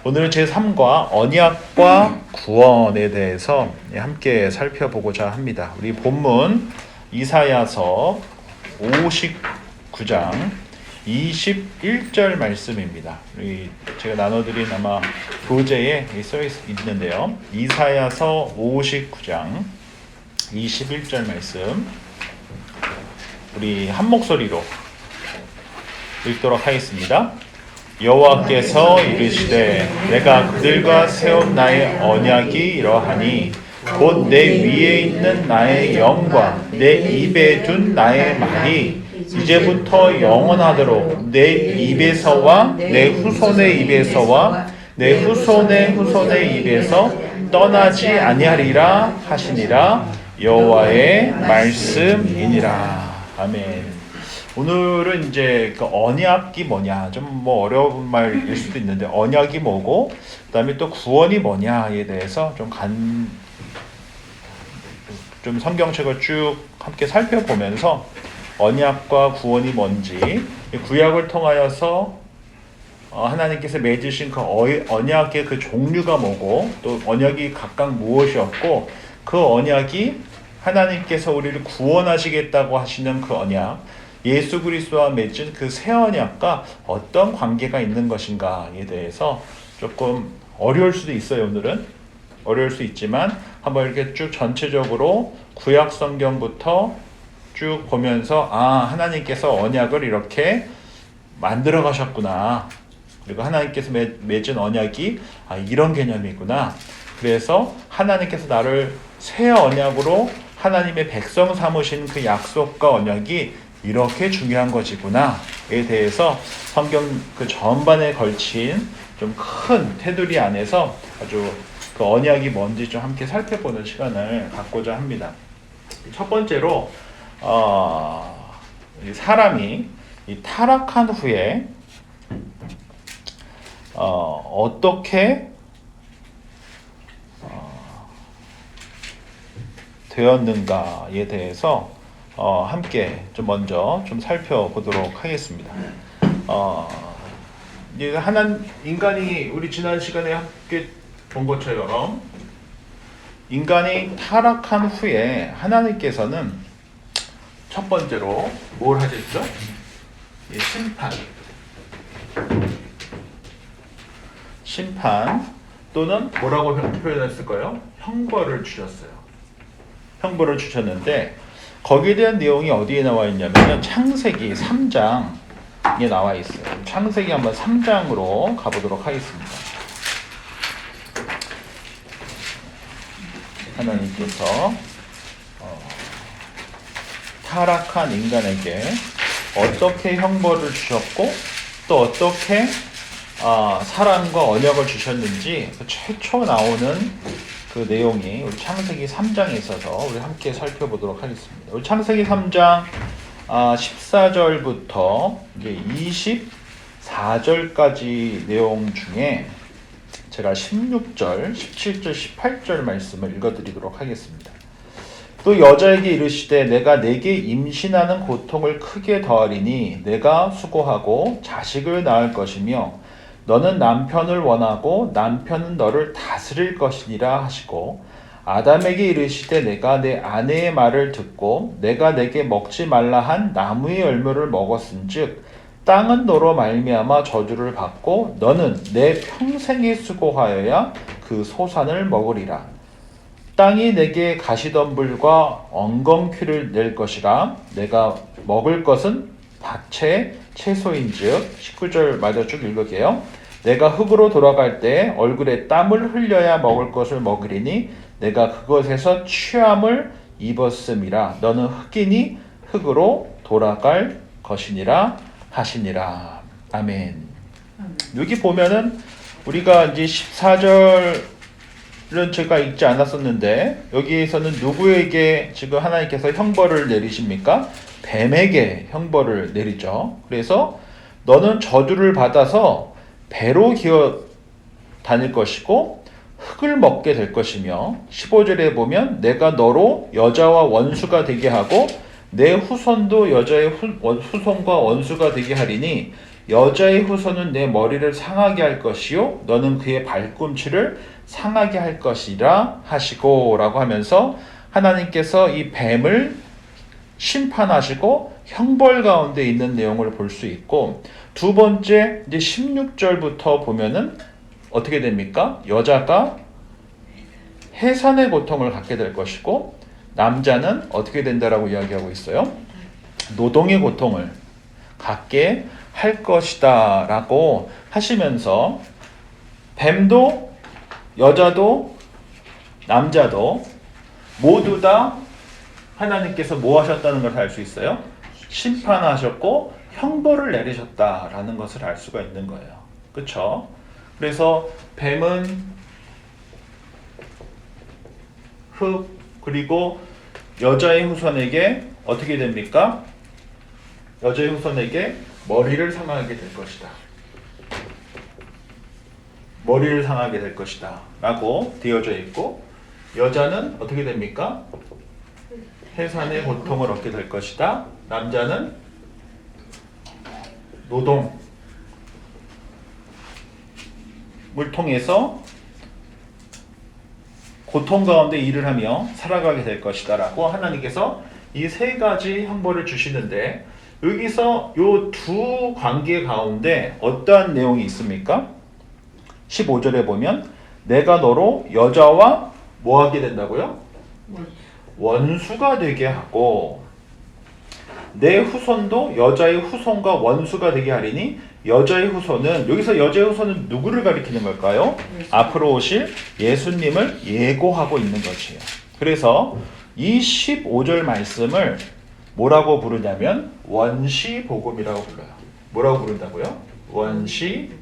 오늘은 제3과 언약과 구원에 대해서 함께 살펴보고자 합니다. 우리 본문 이사야서 59장 21절 말씀입니다. 제가 나눠드린 아마 교재에 써 있는데요. 이사야서 59장 21절 말씀 우리 한 목소리로 읽도록 하겠습니다. 여호와께서 이르시되 내가 그들과 세운 나의 언약이 이러하니 곧 내 위에 있는 나의 영과 내 입에 둔 나의 말이 이제부터 영원하도록 내 입에서와 내 후손의 입에서와 내 후손의 후손의 입에서 떠나지 아니하리라 하시니라. 여호와의 말씀이니라. 아멘. 오늘은 이제 그 언약이 뭐냐, 좀 뭐 어려운 말일 수도 있는데 언약이 뭐고 그다음에 또 구원이 뭐냐에 대해서 좀 성경책을 쭉 함께 살펴보면서 언약과 구원이 뭔지, 구약을 통하여서 하나님께서 맺으신 그 언약의 그 종류가 뭐고 또 언약이 각각 무엇이었고 그 언약이 하나님께서 우리를 구원하시겠다고 하시는 그 언약, 예수 그리스도와 맺은 그 새 언약과 어떤 관계가 있는 것인가에 대해서 조금 어려울 수도 있어요. 오늘은 어려울 수 있지만 한번 이렇게 쭉 전체적으로 구약 성경부터 쭉 보면서 하나님께서 언약을 이렇게 만들어 가셨구나. 그리고 하나님께서 맺은 언약이 이런 개념이구나. 그래서 하나님께서 나를 새 언약으로 하나님의 백성 삼으신 그 약속과 언약이 이렇게 중요한 것이구나에 대해서 성경 그 전반에 걸친 좀 큰 테두리 안에서 아주 그 언약이 뭔지 좀 함께 살펴보는 시간을 갖고자 합니다. 첫 번째로 사람이 이 타락한 후에 어떻게 되었는가에 대해서 함께 좀 먼저 좀 살펴보도록 하겠습니다. 이제 인간이 우리 지난 시간에 함께 본 것처럼 인간이 타락한 후에 하나님께서는 첫 번째로 뭘 하셨죠? 심판 또는 뭐라고 표현했을까요? 형벌을 주셨어요. 형벌을 주셨는데 거기에 대한 내용이 어디에 나와 있냐면 창세기 3장에 나와 있어요. 창세기 한번 3장으로 가보도록 하겠습니다. 하나님께서 타락한 인간에게 어떻게 형벌을 주셨고 또 어떻게 사랑과 언약을 주셨는지 최초 나오는 그 내용이 우리 창세기 3장에 있어서 우리 함께 살펴보도록 하겠습니다. 우리 창세기 3장 14절부터 이제 24절까지 내용 중에 제가 16절, 17절, 18절 말씀을 읽어드리도록 하겠습니다. 또 여자에게 이르시되 내가 내게 임신하는 고통을 크게 더하리니 내가 수고하고 자식을 낳을 것이며 너는 남편을 원하고 남편은 너를 다스릴 것이니라 하시고 아담에게 이르시되 내가 내 아내의 말을 듣고 내가 내게 먹지 말라 한 나무의 열매를 먹었은즉 땅은 너로 말미암아 저주를 받고 너는 내 평생에 수고하여야 그 소산을 먹으리라. 땅이 내게 가시덤불과 엉겅퀴를 낼 것이라. 내가 먹을 것은 밭의 채소인즉 19절 마저 쭉 읽을게요. 내가 흙으로 돌아갈 때 얼굴에 땀을 흘려야 먹을 것을 먹으리니 내가 그것에서 취함을 입었음이라. 너는 흙이니 흙으로 돌아갈 것이니라 하시니라. 아멘. 여기 보면은 우리가 이제 14절은 제가 읽지 않았었는데 여기에서는 누구에게 지금 하나님께서 형벌을 내리십니까? 뱀에게 형벌을 내리죠. 그래서 너는 저주를 받아서 배로 기어 다닐 것이고 흙을 먹게 될 것이며 15절에 보면 내가 너로 여자와 원수가 되게 하고 내 후손도 여자의 후손과 원수가 되게 하리니 여자의 후손은 내 머리를 상하게 할 것이요 너는 그의 발꿈치를 상하게 할 것이라 하시고 라고 하면서 하나님께서 이 뱀을 심판하시고 형벌 가운데 있는 내용을 볼 수 있고, 두 번째 이제 16절부터 보면은 어떻게 됩니까? 여자가 해산의 고통을 갖게 될 것이고 남자는 어떻게 된다라고 이야기하고 있어요? 노동의 고통을 갖게 할 것이다 라고 하시면서 뱀도 여자도 남자도 모두 다 하나님께서 뭐 하셨다는 것을 알 수 있어요? 심판하셨고 형벌을 내리셨다라는 것을 알 수가 있는 거예요. 그렇죠? 그래서 뱀은 흙, 그리고 여자의 후손에게 어떻게 됩니까? 여자의 후손에게 머리를 상하게 될 것이다. 머리를 상하게 될 것이다 라고 되어져 있고, 여자는 어떻게 됩니까? 해산의 고통을 얻게 될 것이다. 남자는 노동을 통해서 고통 가운데 일을 하며 살아가게 될 것이다 라고 하나님께서 이 세 가지 형벌을 주시는데, 여기서 이 두 관계 가운데 어떠한 내용이 있습니까? 15절에 보면 내가 너로 여자와 뭐 하게 된다고요? 원수가 되게 하고 내 후손도 여자의 후손과 원수가 되게 하리니, 여자의 후손은, 여기서 여자의 후손은 누구를 가리키는 걸까요? 앞으로 오실 예수님을 예고하고 있는 것이에요. 그래서 이 15절 말씀을 뭐라고 부르냐면 원시복음이라고 불러요. 뭐라고 부른다고요? 원시복음.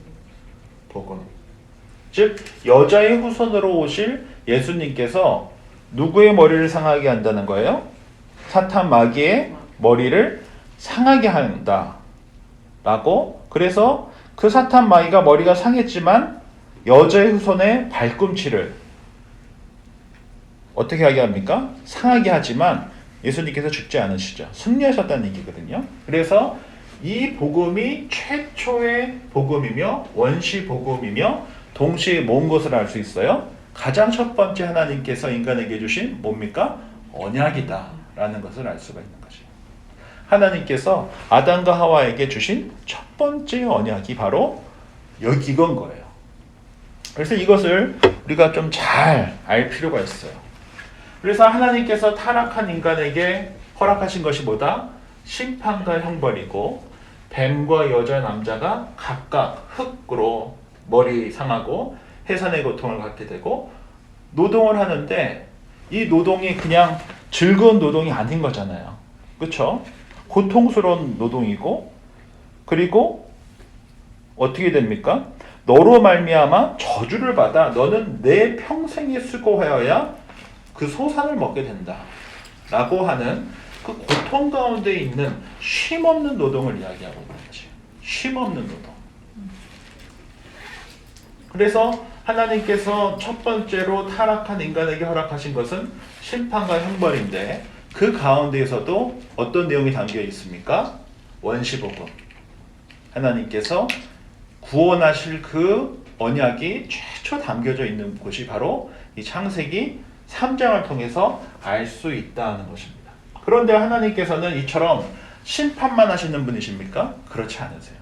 즉 여자의 후손으로 오실 예수님께서 누구의 머리를 상하게 한다는 거예요? 사탄 마귀의 머리를 상하게 한다 라고. 그래서 그 사탄 마귀가 머리가 상했지만 여자의 후손의 발꿈치를 어떻게 하게 합니까? 상하게 하지만 예수님께서 죽지 않으시죠. 승리하셨다는 얘기거든요. 그래서 이 복음이 최초의 복음이며 원시 복음이며 동시에 뭔 것을 알 수 있어요? 가장 첫 번째 하나님께서 인간에게 주신 뭡니까? 언약이다 라는 것을 알 수가 있는 거죠. 하나님께서 아담과 하와에게 주신 첫 번째 언약이 바로 이건 거예요. 그래서 이것을 우리가 좀 잘 알 필요가 있어요. 그래서 하나님께서 타락한 인간에게 허락하신 것이 뭐다? 심판과 형벌이고, 뱀과 여자 남자가 각각 흙으로 머리 상하고 해산의 고통을 갖게 되고 노동을 하는데, 이 노동이 그냥 즐거운 노동이 아닌 거잖아요. 그렇죠? 고통스러운 노동이고, 그리고 어떻게 됩니까? 너로 말미암아 저주를 받아 너는 내 평생에 수고하여야 그 소산을 먹게 된다 라고 하는 그 고통 가운데 있는 쉼없는 노동을 이야기하고 있는 거지. 쉼없는 노동. 그래서 하나님께서 첫 번째로 타락한 인간에게 허락하신 것은 심판과 형벌인데, 그 가운데에서도 어떤 내용이 담겨 있습니까? 원시복음. 하나님께서 구원하실 그 언약이 최초 담겨져 있는 곳이 바로 이 창세기 3장을 통해서 알 수 있다는 것입니다. 그런데 하나님께서는 이처럼 심판만 하시는 분이십니까? 그렇지 않으세요.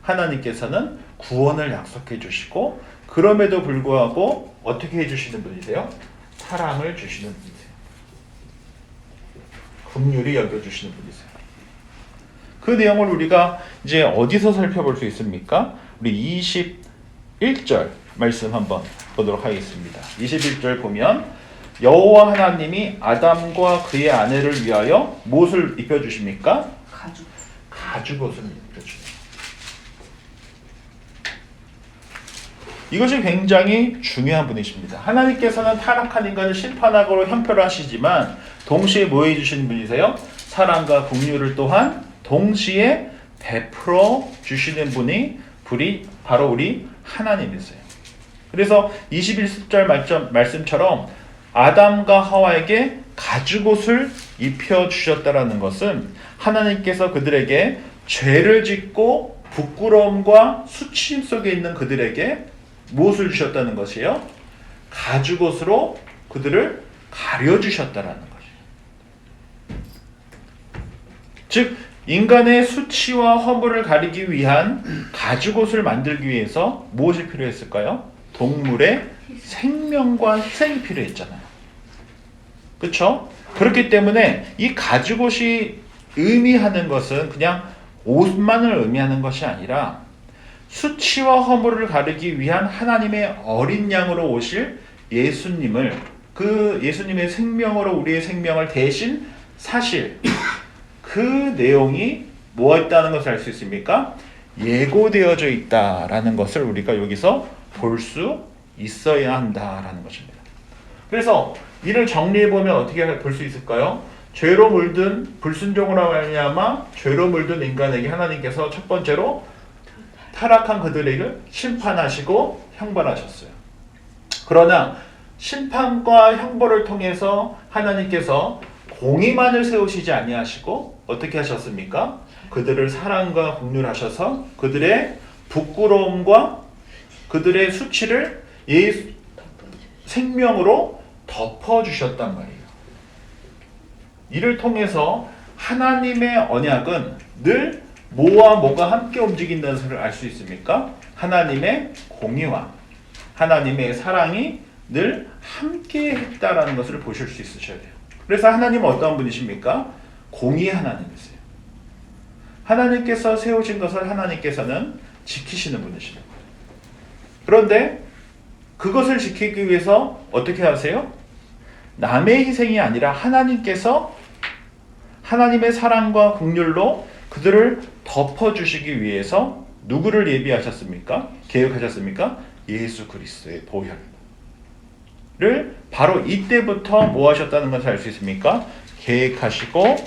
하나님께서는 구원을 약속해 주시고, 그럼에도 불구하고 어떻게 해주시는 분이세요? 사랑을 주시는 분이세요. 긍휼히 여겨주시는 분이세요. 그 내용을 우리가 이제 어디서 살펴볼 수 있습니까? 우리 21절 말씀 한번 보도록 하겠습니다. 21절 보면 여호와 하나님이 아담과 그의 아내를 위하여 무엇을 입혀주십니까? 가죽옷을 입혀주십니다. 이것이 굉장히 중요한 분이십니다. 하나님께서는 타락한 인간을 심판하고 형벌을 하시지만 동시에 뭐 해주시는 분이세요? 사랑과 긍휼을 또한 동시에 베풀어 주시는 분이 바로 우리 하나님이세요. 그래서 21절 말씀처럼 아담과 하와에게 가죽옷을 입혀주셨다라는 것은 하나님께서 그들에게 죄를 짓고 부끄러움과 수치심 속에 있는 그들에게 무엇을 주셨다는 것이요? 가죽옷으로 그들을 가려주셨다라는 것이에요. 즉 인간의 수치와 허물을 가리기 위한 가죽옷을 만들기 위해서 무엇이 필요했을까요? 동물의 생명과 희생이 필요했잖아요. 그렇죠? 그렇기 때문에 이 가죽옷이 의미하는 것은 그냥 옷만을 의미하는 것이 아니라 수치와 허물을 가리기 위한 하나님의 어린 양으로 오실 예수님을, 그 예수님의 생명으로 우리의 생명을 대신 사실 그 내용이 뭐였다는 것을 알 수 있습니까? 예고되어져 있다라는 것을 우리가 여기서 볼 수 있어야 한다라는 것입니다. 그래서 이를 정리해보면 어떻게 볼 수 있을까요? 죄로 물든 불순종으로 말미암아 죄로 물든 인간에게 하나님께서 첫 번째로 타락한 그들에게 심판하시고 형벌하셨어요. 그러나 심판과 형벌을 통해서 하나님께서 공의만을 세우시지 아니하시고 어떻게 하셨습니까? 그들을 사랑과 긍휼하셔서 그들의 부끄러움과 그들의 수치를 생명으로 덮어주셨단 말이에요. 이를 통해서 하나님의 언약은 늘 뭐와 뭐가 함께 움직인다는 것을 알 수 있습니까? 하나님의 공의와 하나님의 사랑이 늘 함께 했다라는 것을 보실 수 있으셔야 돼요. 그래서 하나님은 어떤 분이십니까? 공의의 하나님이세요. 하나님께서 세우신 것을 하나님께서는 지키시는 분이시는 거예요. 그런데 그것을 지키기 위해서 어떻게 하세요? 남의 희생이 아니라 하나님께서 하나님의 사랑과 긍휼로 그들을 덮어주시기 위해서 누구를 예비하셨습니까? 계획하셨습니까? 예수 그리스도의 보혈을 바로 이때부터 뭐 하셨다는 것을 알 수 있습니까? 계획하시고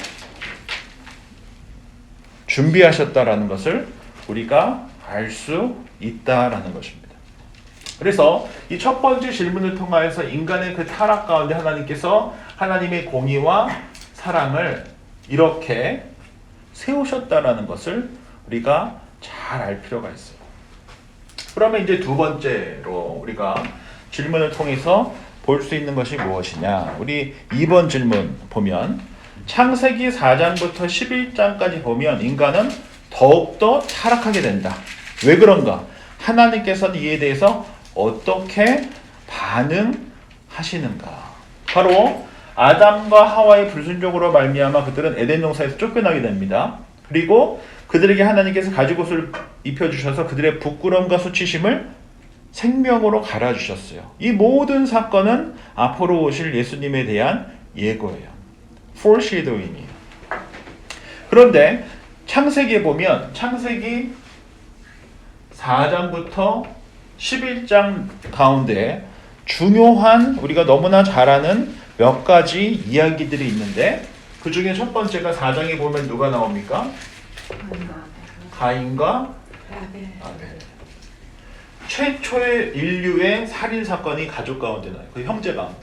준비하셨다라는 것을 우리가 알 수 있다라는 것입니다. 그래서 이 첫 번째 질문을 통하여서 인간의 그 타락 가운데 하나님께서 하나님의 공의와 사랑을 이렇게 세우셨다라는 것을 우리가 잘 알 필요가 있어요. 그러면 이제 두 번째로 우리가 질문을 통해서 볼 수 있는 것이 무엇이냐? 우리 2번 질문 보면 창세기 4장부터 11장까지 보면 인간은 더욱더 타락하게 된다. 왜 그런가? 하나님께서는 이에 대해서 어떻게 반응하시는가? 바로 아담과 하와의 불순종으로 말미암아 그들은 에덴 동산에서 쫓겨나게 됩니다. 그리고 그들에게 하나님께서 가죽옷을 입혀주셔서 그들의 부끄러움과 수치심을 생명으로 갈아주셨어요. 이 모든 사건은 앞으로 오실 예수님에 대한 예고예요. foreshadowing이에요. 그런데 창세기에 보면 창세기 4장부터 11장 가운데 중요한 우리가 너무나 잘 아는 몇 가지 이야기들이 있는데 그 중에 첫 번째가 4장에 보면 누가 나옵니까? 가인과 아벨. 최초의 인류의 살인사건이 가족 가운데 나요. 그 형제 가운데.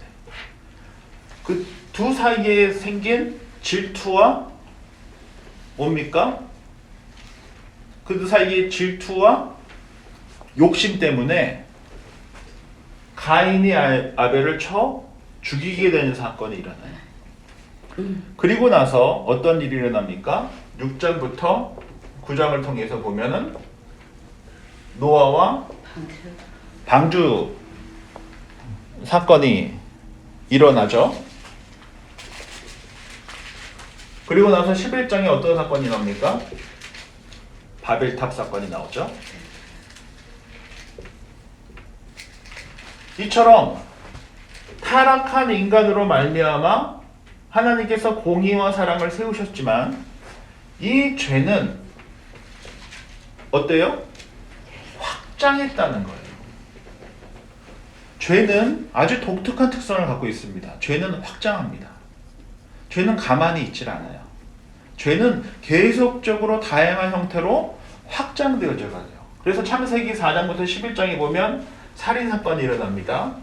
그 두 사이에 생긴 질투와 뭡니까? 그 사이의 질투와 욕심 때문에 가인이 아벨을 쳐 죽이게 되는 사건이 일어나요. 그리고 나서 어떤 일이 일어납니까? 6장부터 9장을 통해서 보면은 노아와 방주 사건이 일어나죠. 그리고 나서 11장에 어떤 사건이 나옵니까? 바벨탑 사건이 나오죠. 이처럼 타락한 인간으로 말미암아 하나님께서 공의와 사랑을 세우셨지만 이 죄는 어때요? 확장했다는 거예요. 죄는 아주 독특한 특성을 갖고 있습니다. 죄는 확장합니다. 죄는 가만히 있질 않아요. 죄는 계속적으로 다양한 형태로 확장되어져 가요. 그래서 창세기 4장부터 11장에 보면 살인사건이 일어납니다.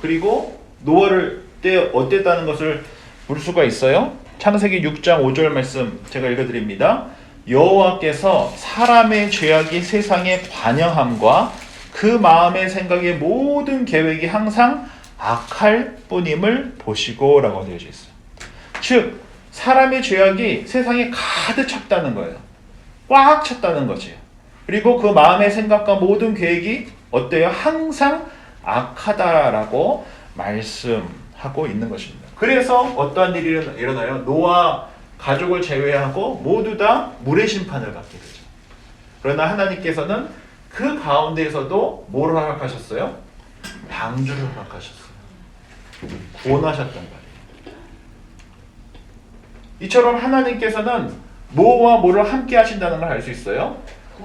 그리고 노아를 때 어땠다는 것을 볼 수가 있어요. 창세기 6장 5절 말씀 제가 읽어드립니다. 여호와께서 사람의 죄악이 세상에 관영함과 그 마음의 생각의 모든 계획이 항상 악할 뿐임을 보시고 라고 되어 있어요. 즉 사람의 죄악이 세상에 가득 찼다는 거예요. 꽉 찼다는 거지. 그리고 그 마음의 생각과 모든 계획이 어때요? 항상 악하다라고 말씀하고 있는 것입니다. 그래서 어떠한 일이 일어나요? 노아 가족을 제외하고 모두 다 물의 심판을 받게 되죠. 그러나 하나님께서는 그 가운데에서도 뭐를 허락하셨어요? 방주를 허락하셨어요. 구원하셨단 말이에요. 이처럼 하나님께서는 뭐와 뭐를 함께 하신다는 걸 알 수 있어요.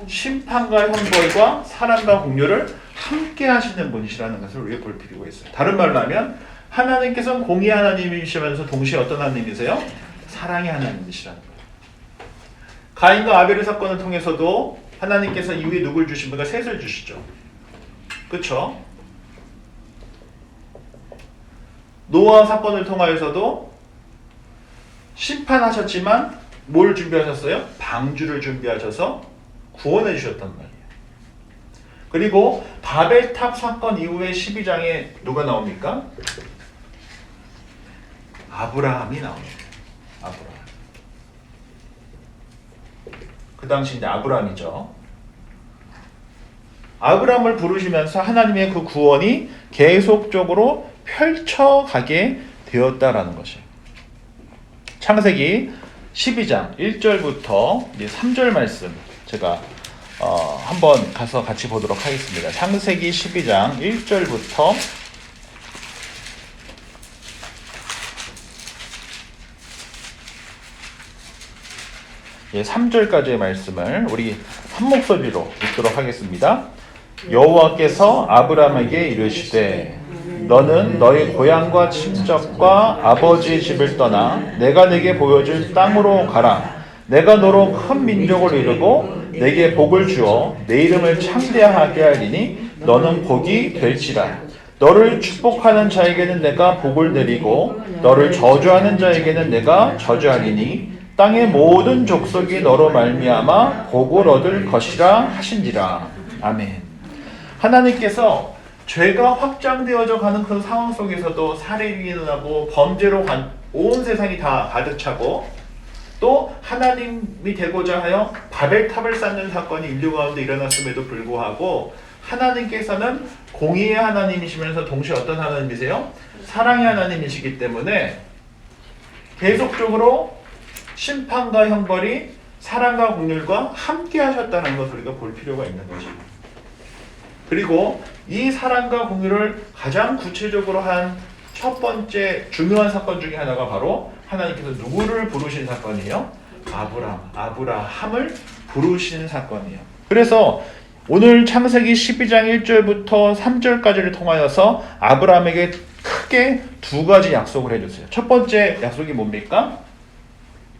심판과 형벌과 사랑과 공유를 함께 하시는 분이시라는 것을 우리가 볼 필요가 있어요. 다른 말로 하면 하나님께서는 공의 하나님이시면서 동시에 어떤 하나님이세요? 사랑의 하나님이시라는 거예요. 가인과 아벨의 사건을 통해서도 하나님께서 이후에 누굴 주십니까? 셋을 주시죠. 그렇죠? 노아 사건을 통하여서도 심판하셨지만 뭘 준비하셨어요? 방주를 준비하셔서 구원해 주셨단 말이에요. 그리고 바벨탑 사건 이후에 12장에 누가 나옵니까? 아브라함이 나옵니다. 아브라함. 그 당시 이제 아브라함이죠. 아브라함을 부르시면서 하나님의 그 구원이 계속적으로 펼쳐가게 되었다라는 것이에요. 창세기 12장 1절부터 3절 말씀 제가 한번 가서 같이 보도록 하겠습니다. 창세기 12장 1절부터 3절까지의 말씀을 우리 한 목소리로 읽도록 하겠습니다. 여호와께서 아브라함에게 이르시되 너는 너의 고향과 친척과 아버지의 집을 떠나 내가 내게 보여줄 땅으로 가라. 내가 너로 큰 민족을 이루고 내게 복을 주어 내 이름을 창대하게 하리니 너는 복이 될지라. 너를 축복하는 자에게는 내가 복을 내리고 너를 저주하는 자에게는 내가 저주하리니 땅의 모든 족속이 너로 말미암아 복을 얻을 것이라 하신지라. 아멘. 하나님께서 죄가 확장되어져 가는 그 상황 속에서도 살인이 일어나고 범죄로 온 세상이 다 가득 차고 또 하나님이 되고자 하여 바벨탑을 쌓는 사건이 인류 가운데 일어났음에도 불구하고 하나님께서는 공의의 하나님이시면서 동시에 어떤 하나님이세요? 사랑의 하나님이시기 때문에 계속적으로 심판과 형벌이 사랑과 공률과 함께 하셨다는 것을 우리가 볼 필요가 있는 것입니다. 그리고 이 사랑과 공유를 가장 구체적으로 한 첫 번째 중요한 사건 중에 하나가 바로 하나님께서 누구를 부르신 사건이에요? 아브라함을 부르신 사건이에요. 그래서 오늘 창세기 12장 1절부터 3절까지를 통하여서 아브라함에게 크게 두 가지 약속을 해줬어요. 첫 번째 약속이 뭡니까?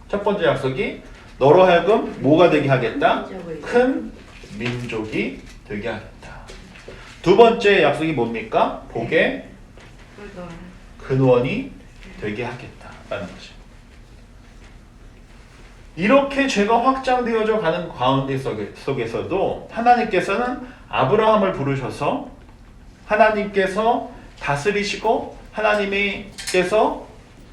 첫 번째 약속이 너로 하여금 뭐가 되게 하겠다? 큰 민족이 되게 하겠다. 두 번째 약속이 뭡니까? 복의 근원이 되게 하겠다라는 것입니다. 이렇게 죄가 확장되어져 가는 가운데 속에서도 하나님께서는 아브라함을 부르셔서 하나님께서 다스리시고 하나님께서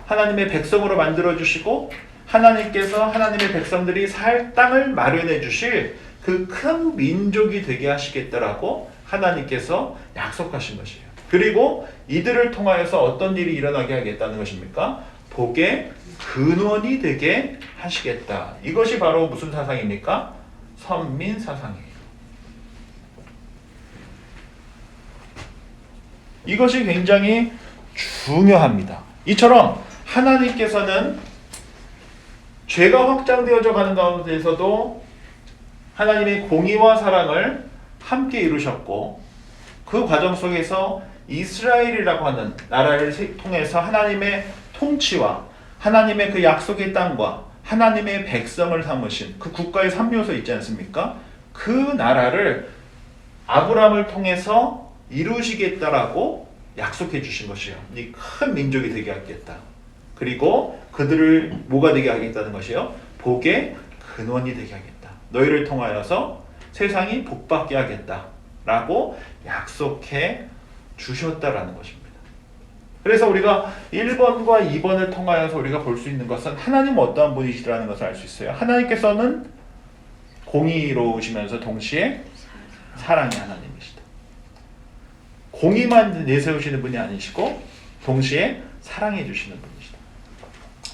하나님의 백성으로 만들어주시고 하나님께서 하나님의 백성들이 살 땅을 마련해 주실 그 큰 민족이 되게 하시겠다라고 하나님께서 약속하신 것이에요. 그리고 이들을 통하여서 어떤 일이 일어나게 하겠다는 것입니까? 복의 근원이 되게 하시겠다. 이것이 바로 무슨 사상입니까? 선민 사상이에요. 이것이 굉장히 중요합니다. 이처럼 하나님께서는 죄가 확장되어져 가는 가운데에서도 하나님의 공의와 사랑을 함께 이루셨고 그 과정 속에서 이스라엘이라고 하는 나라를 통해서 하나님의 통치와 하나님의 그 약속의 땅과 하나님의 백성을 삼으신 그 국가의 3요소 있지 않습니까? 그 나라를 아브라함을 통해서 이루시겠다라고 약속해 주신 것이에요. 이 큰 민족이 되게 하겠다. 그리고 그들을 뭐가 되게 하겠다는 것이요? 복의 근원이 되게 하겠다. 너희를 통하여서 세상이 복받게 하겠다. 라고 약속해 주셨다라는 것입니다. 그래서 우리가 1번과 2번을 통하여서 우리가 볼 수 있는 것은 하나님은 어떠한 분이시라는 것을 알 수 있어요. 하나님께서는 공의로우시면서 동시에 사랑의 하나님이시다. 공의만 내세우시는 분이 아니시고 동시에 사랑해 주시는 분이시다.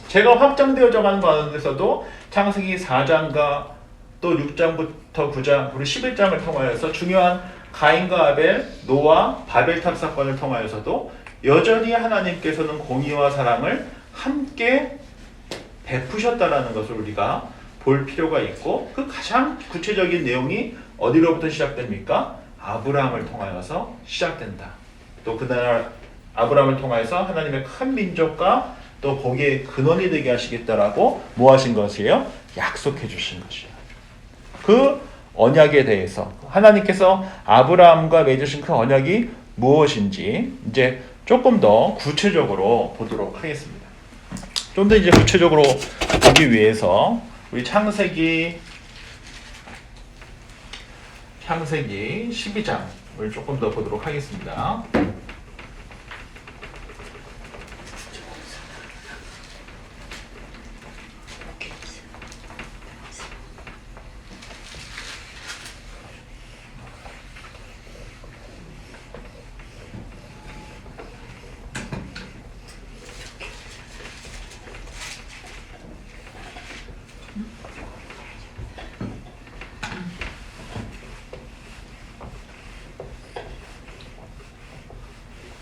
제가 확장되어져 가는 가운데서도 창세기 4장과 또 6장부터 9장 그리고 11장을 통하여서 중요한 가인과 아벨, 노아, 바벨탑 사건을 통하여서도 여전히 하나님께서는 공의와 사랑을 함께 베푸셨다라는 것을 우리가 볼 필요가 있고 그 가장 구체적인 내용이 어디로부터 시작됩니까? 아브라함을 통하여서 시작된다. 또 그날 아브라함을 통하여서 하나님의 큰 민족과 또 복의 근원이 되게 하시겠다라고 뭐 하신 것이에요? 약속해 주신 것이에요. 그 언약에 대해서 하나님께서 아브라함과 맺으신 그 언약이 무엇인지 이제 조금 더 구체적으로 보도록 하겠습니다. 좀 더 이제 구체적으로 보기 위해서 우리 창세기 12장을 조금 더 보도록 하겠습니다.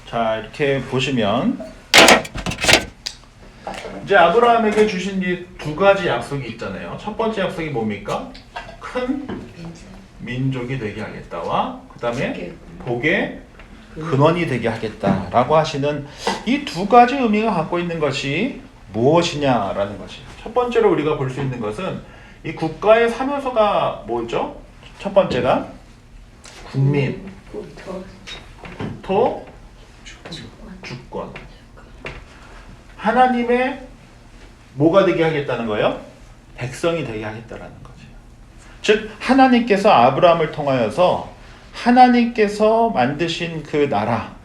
자, 이렇게 보시면 이제 아브라함에게 주신 이 두 가지 약속이 있잖아요. 첫 번째 약속이 뭡니까? 큰 민족이 되게 하겠다와 그 다음에 복의 근원이 되게 하겠다라고 하시는 이 두 가지 의미가 갖고 있는 것이 무엇이냐라는 것이에요. 첫 번째로 우리가 볼 수 있는 것은 이 국가의 3요소가 뭐죠? 첫 번째가 국민, 국토, 주권. 하나님의 뭐가 되게 하겠다는 거예요? 백성이 되게 하겠다라는 거죠. 즉 하나님께서 아브라함을 통하여서 하나님께서 만드신 그 나라,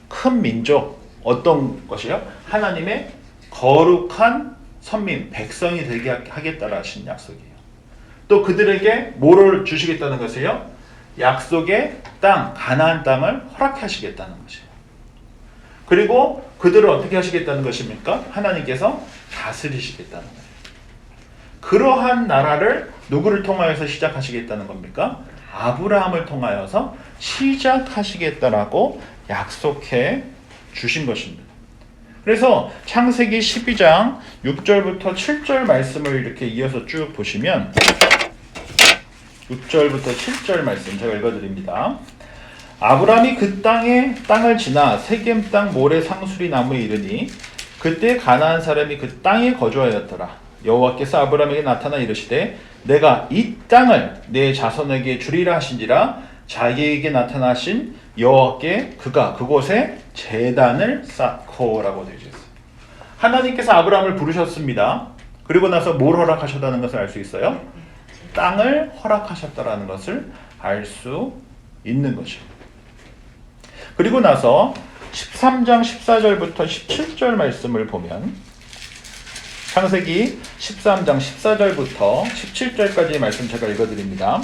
큰 민족 어떤 것이요? 하나님의 거룩한 선민, 백성이 되게 하겠다라 하신 약속이에요. 또 그들에게 뭐를 주시겠다는 것이에요? 약속의 땅, 가나안 땅을 허락하시겠다는 것이에요. 그리고 그들을 어떻게 하시겠다는 것입니까? 하나님께서 다스리시겠다는 거예요. 그러한 나라를 누구를 통하여서 시작하시겠다는 겁니까? 아브라함을 통하여서 시작하시겠다라고 약속해 주신 것입니다. 그래서 창세기 12장 6절부터 7절 말씀을 이렇게 이어서 쭉 보시면 6절부터 7절 말씀 제가 읽어드립니다. 아브라함이 그 땅을 지나 세겜 땅 모래 상수리 나무에 이르니 그때 가나안 사람이 그 땅에 거주하였더라. 여호와께서 아브라함에게 나타나 이르시되 내가 이 땅을 내 자손에게 주리라 하신지라. 자기에게 나타나신 여호와께 그가 그곳에 제단을 쌓고라고 되어 있어요. 하나님께서 아브라함을 부르셨습니다. 그리고 나서 뭘 허락하셨다는 것을 알 수 있어요? 땅을 허락하셨다라는 것을 알 수 있는 것이죠. 그리고 나서 13장 14절부터 17절 말씀을 보면 창세기 13장 14절부터 17절까지의 말씀 제가 읽어드립니다.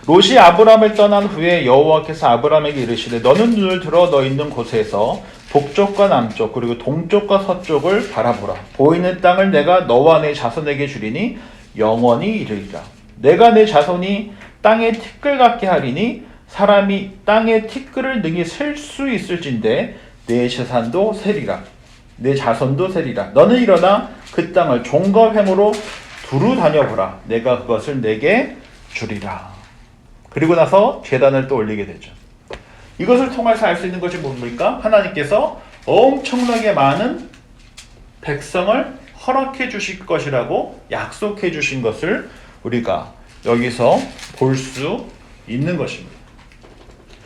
롯이 아브람을 떠난 후에 여호와께서 아브람에게 이르시되 너는 눈을 들어 너 있는 곳에서 북쪽과 남쪽 그리고 동쪽과 서쪽을 바라보라. 보이는 땅을 내가 너와 내 자손에게 주리니 영원히 이르리라. 내가 내 자손이 땅에 티끌 같게 하리니 사람이 땅에 티끌을 능히 셀 수 있을진데 내 재산도 세리라. 내 자손도 세리라. 너는 일어나 그 땅을 종과 횡으로 두루 다녀보라. 내가 그것을 내게 주리라. 그리고 나서 제단을 또 올리게 되죠. 이것을 통해서 알 수 있는 것이 뭡니까? 하나님께서 엄청나게 많은 백성을 허락해 주실 것이라고 약속해 주신 것을 우리가 여기서 볼 수 있는 것입니다.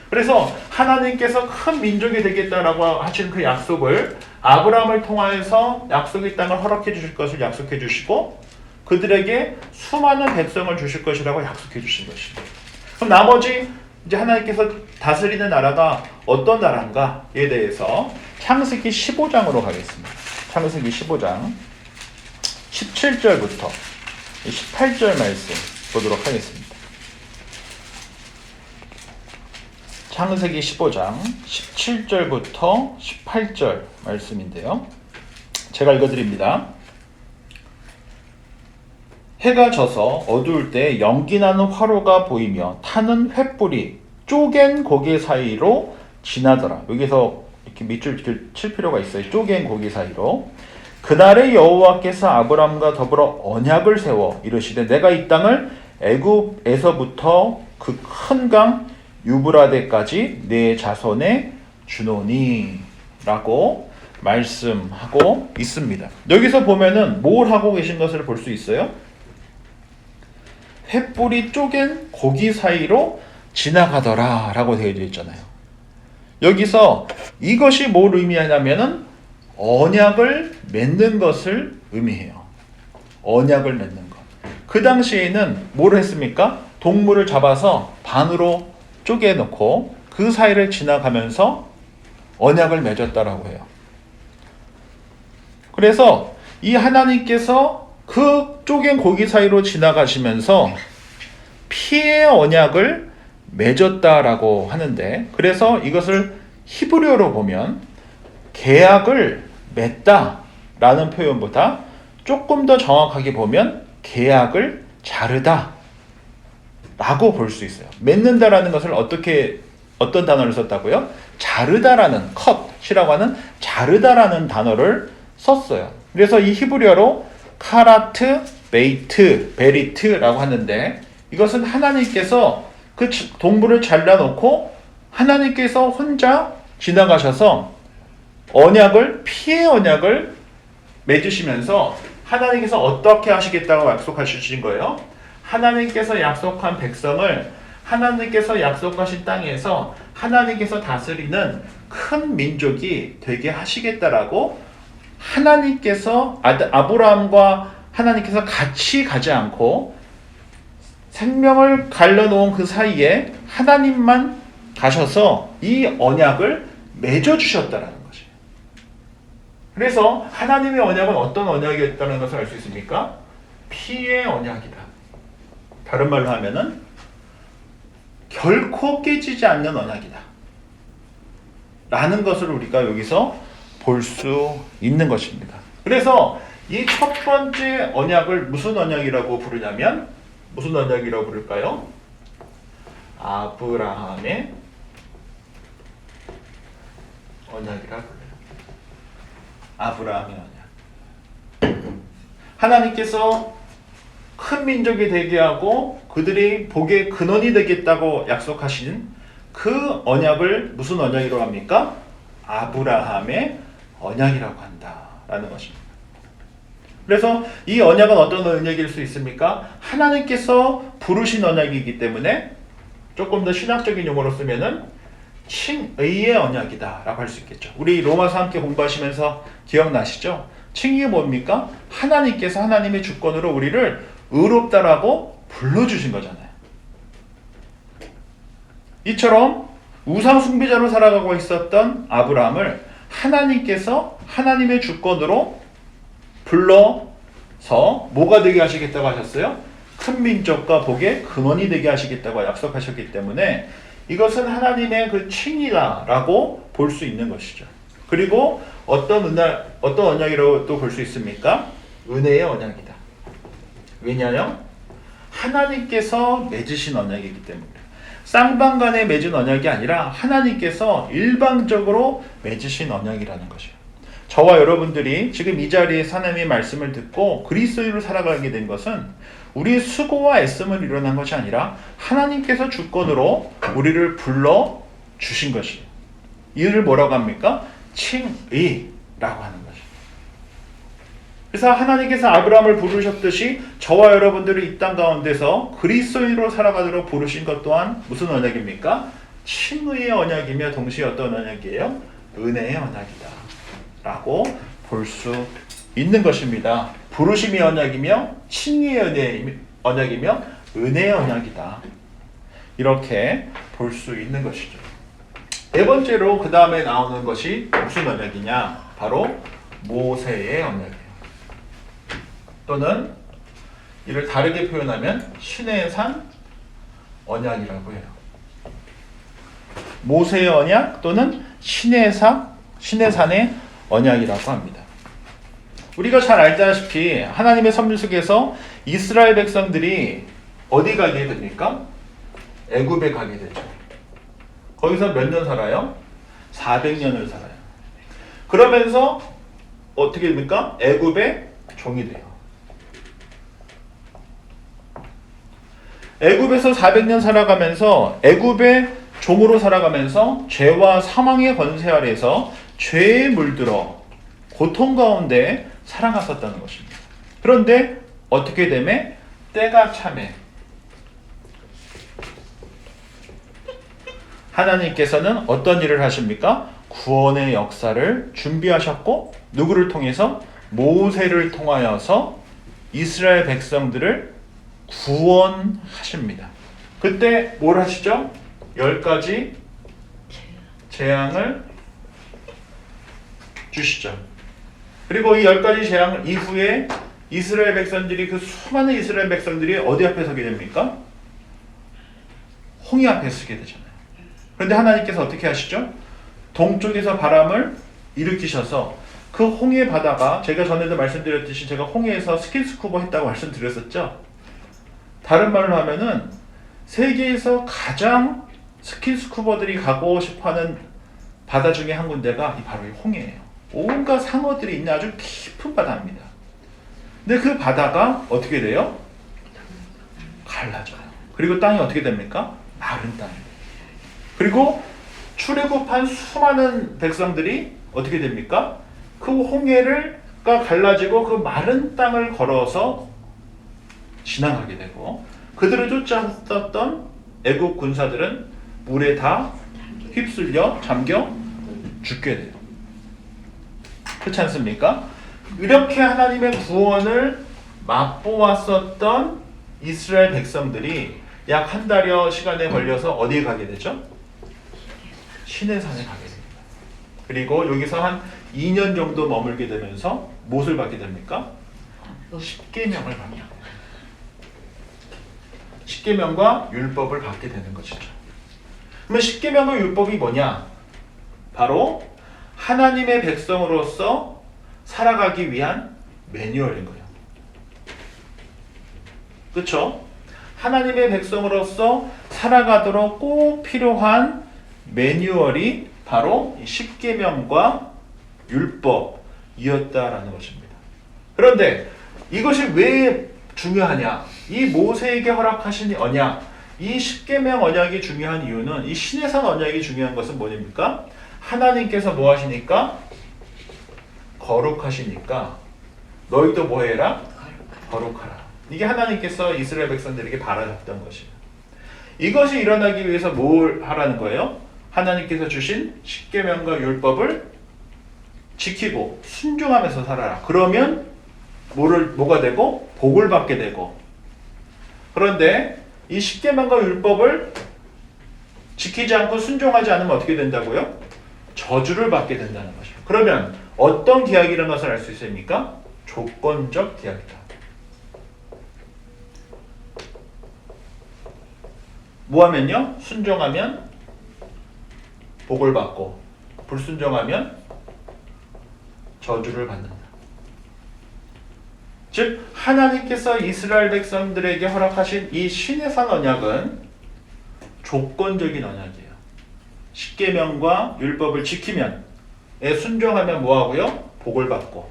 그래서 하나님께서 큰 민족이 되겠다라고 하신 그 약속을 아브라함을 통하여서 약속의 땅을 허락해 주실 것을 약속해 주시고 그들에게 수많은 백성을 주실 것이라고 약속해 주신 것입니다. 그럼 나머지 이제 하나님께서 다스리는 나라가 어떤 나라인가에 대해서 창세기 15장으로 가겠습니다. 창세기 15장 17절부터 18절 말씀 보도록 하겠습니다. 창세기 15장 17절부터 18절 말씀인데요. 제가 읽어드립니다. 해가 져서 어두울 때 연기나는 화로가 보이며 타는 횃불이 쪼갠 고개 사이로 지나더라. 여기서 이렇게 밑줄 칠 필요가 있어요. 쪼갠 고개 사이로. 그날에 여호와께서 아브람과 더불어 언약을 세워 이르시되 내가 이 땅을 애굽에서부터 그 큰 강 유브라데까지 내 자손에 주노니 라고 말씀하고 있습니다. 여기서 보면은 뭘 하고 계신 것을 볼 수 있어요? 횃불이 쪼갠 고기 사이로 지나가더라 라고 되어 있잖아요. 여기서 이것이 뭘 의미하냐면은 언약을 맺는 것을 의미해요. 언약을 맺는 것. 그 당시에는 뭘 했습니까? 동물을 잡아서 반으로 쪼개놓고 그 사이를 지나가면서 언약을 맺었다라고 해요. 그래서 이 하나님께서 그 쪼갠 고기 사이로 지나가시면서 피의 언약을 맺었다라고 하는데, 그래서 이것을 히브리어로 보면 계약을 맺다라는 표현보다 조금 더 정확하게 보면 계약을 자르다 라고 볼 수 있어요. 맺는다라는 것을 어떤 단어를 썼다고요? 자르다라는, 컷이라고 하는 자르다라는 단어를 썼어요. 그래서 이 히브리어로 카라트, 베이트, 베리트라고 하는데, 이것은 하나님께서 그 동물을 잘라놓고 하나님께서 혼자 지나가셔서 피의 언약을 맺으시면서 하나님께서 어떻게 하시겠다고 약속하신 거예요? 하나님께서 약속한 백성을 하나님께서 약속하신 땅에서 하나님께서 다스리는 큰 민족이 되게 하시겠다라고, 하나님께서 아브라함과 하나님께서 같이 가지 않고 생명을 갈라놓은 그 사이에 하나님만 가셔서 이 언약을 맺어주셨다라는 거죠. 그래서 하나님의 언약은 어떤 언약이었다는 것을 알 수 있습니까? 피의 언약이다. 다른 말로 하면은 결코 깨지지 않는 언약이다 라는 것을 우리가 여기서 볼 수 있는 것입니다. 그래서 이 첫 번째 언약을 무슨 언약이라고 부르냐면, 무슨 언약이라고 부를까요? 아브라함의 언약이라고 불러요. 아브라함의 언약. 하나님께서 큰 민족이 되게 하고 그들이 복의 근원이 되겠다고 약속하신 그 언약을 무슨 언약이라고 합니까? 아브라함의 언약이라고 한다라는 것입니다. 그래서 이 언약은 어떤 언약일 수 있습니까? 하나님께서 부르신 언약이기 때문에 조금 더 신학적인 용어로 쓰면은 칭의의 언약이다라고 할 수 있겠죠. 우리 로마서 함께 공부하시면서 기억나시죠? 칭의가 뭡니까? 하나님께서 하나님의 주권으로 우리를 의롭다라고 불러주신 거잖아요. 이처럼 우상 숭배자로 살아가고 있었던 아브라함을 하나님께서 하나님의 주권으로 불러서 뭐가 되게 하시겠다고 하셨어요? 큰 민족과 복의 근원이 되게 하시겠다고 약속하셨기 때문에 이것은 하나님의 그 칭의다라고 볼 수 있는 것이죠. 그리고 어떤 언약이라고 또 볼 수 있습니까? 은혜의 언약이다. 왜냐하면 하나님께서 맺으신 언약이기 때문에, 쌍방간에 맺은 언약이 아니라 하나님께서 일방적으로 맺으신 언약이라는 것이에요. 저와 여러분들이 지금 이 자리에서 하나님의 말씀을 듣고 그리스도인으로 살아가게 된 것은 우리의 수고와 애씀을 일어난 것이 아니라 하나님께서 주권으로 우리를 불러 주신 것이에요. 이를 뭐라고 합니까? 칭의라고 하는 것이에요. 그래서 하나님께서 아브라함을 부르셨듯이 저와 여러분들을 이 땅 가운데서 그리스도인으로 살아가도록 부르신 것 또한 무슨 언약입니까? 칭의의 언약이며 동시에 어떤 언약이에요? 은혜의 언약이다 라고 볼 수 있는 것입니다. 부르심의 언약이며 칭의의 언약이며 은혜의 언약이다. 이렇게 볼 수 있는 것이죠. 네 번째로 그 다음에 나오는 것이 무슨 언약이냐? 바로 모세의 언약이에요. 또는 이를 다르게 표현하면 신의 산 언약이라고 해요. 모세의 언약 또는 신의 산의 언약이라고 합니다. 우리가 잘 알다시피 하나님의 섭리 속에서 이스라엘 백성들이 어디 가게 됩니까? 애굽에 가게 되죠. 거기서 몇 년 살아요? 400년을 살아요. 그러면서 어떻게 됩니까? 애굽의 종이 돼요. 애굽에서 400년 살아가면서 애굽의 종으로 살아가면서 죄와 사망의 권세 아래에서 죄에 물들어 고통 가운데 살아갔었다는 것입니다. 그런데 어떻게 되매? 때가 차매 하나님께서는 어떤 일을 하십니까? 구원의 역사를 준비하셨고 누구를 통해서? 모세를 통하여서 이스라엘 백성들을 구원하십니다. 그때 뭘 하시죠? 10가지 재앙을 주시죠. 그리고 이 10가지 재앙 이후에 이스라엘 백성들이 그 수많은 이스라엘 백성들이 어디 앞에 서게 됩니까? 홍해 앞에 서게 되잖아요. 그런데 하나님께서 어떻게 하시죠? 동쪽에서 바람을 일으키셔서 그 홍해 바다가 제가 전에도 말씀드렸듯이 제가 홍해에서 스킨스쿠버 했다고 말씀드렸었죠. 다른 말로 하면은 세계에서 가장 스킨스쿠버들이 가고 싶어하는 바다 중에 한 군데가 바로 이 홍해예요. 온갖 상어들이 있는 아주 깊은 바다입니다. 근데 그 바다가 어떻게 돼요? 갈라져요. 그리고 땅이 어떻게 됩니까? 마른 땅입니다. 그리고 출애굽한 수많은 백성들이 어떻게 됩니까? 그 홍해가 갈라지고 그 마른 땅을 걸어서 지나가게 되고 그들을 쫓아왔던 애국 군사들은 물에 다 휩쓸려 잠겨 죽게 돼요. 그렇지 않습니까? 이렇게 하나님의 구원을 맛보았었던 이스라엘 백성들이 약 한 달여 시간에 걸려서 어디에 가게 되죠? 시내산에 가게 됩니다. 그리고 여기서 한 2년 정도 머물게 되면서 무엇을 받게 됩니까? 십계명을 받게 돼요. 십계명과 율법을 받게 되는 것이죠. 그러면 십계명과 율법이 뭐냐? 바로 하나님의 백성으로서 살아가기 위한 매뉴얼인 거예요. 그렇죠? 하나님의 백성으로서 살아가도록 꼭 필요한 매뉴얼이 바로 십계명과 율법이었다라는 것입니다. 그런데 이것이 왜 중요하냐? 이 모세에게 허락하신 언약, 이 십계명 언약이 중요한 이유는 이 시내산 언약이 중요한 것은 뭐입니까? 하나님께서 뭐 하시니까? 거룩하시니까 너희도 뭐 해라? 거룩하라. 이게 하나님께서 이스라엘 백성들에게 바라셨던 것이에요. 이것이 일어나기 위해서 뭘 하라는 거예요? 하나님께서 주신 십계명과 율법을 지키고 순종하면서 살아라. 그러면 뭐가 되고? 복을 받게 되고. 그런데 이 십계명과 율법을 지키지 않고 순종하지 않으면 어떻게 된다고요? 저주를 받게 된다는 것이죠. 그러면 어떤 계약이라는 것을 알 수 있습니까? 조건적 계약이다. 뭐하면요? 순종하면 복을 받고 불순종하면 저주를 받는다. 즉 하나님께서 이스라엘 백성들에게 허락하신 이 시내산 언약은 조건적인 언약이에요. 십계명과 율법을 지키면 순종하면 뭐하고요? 복을 받고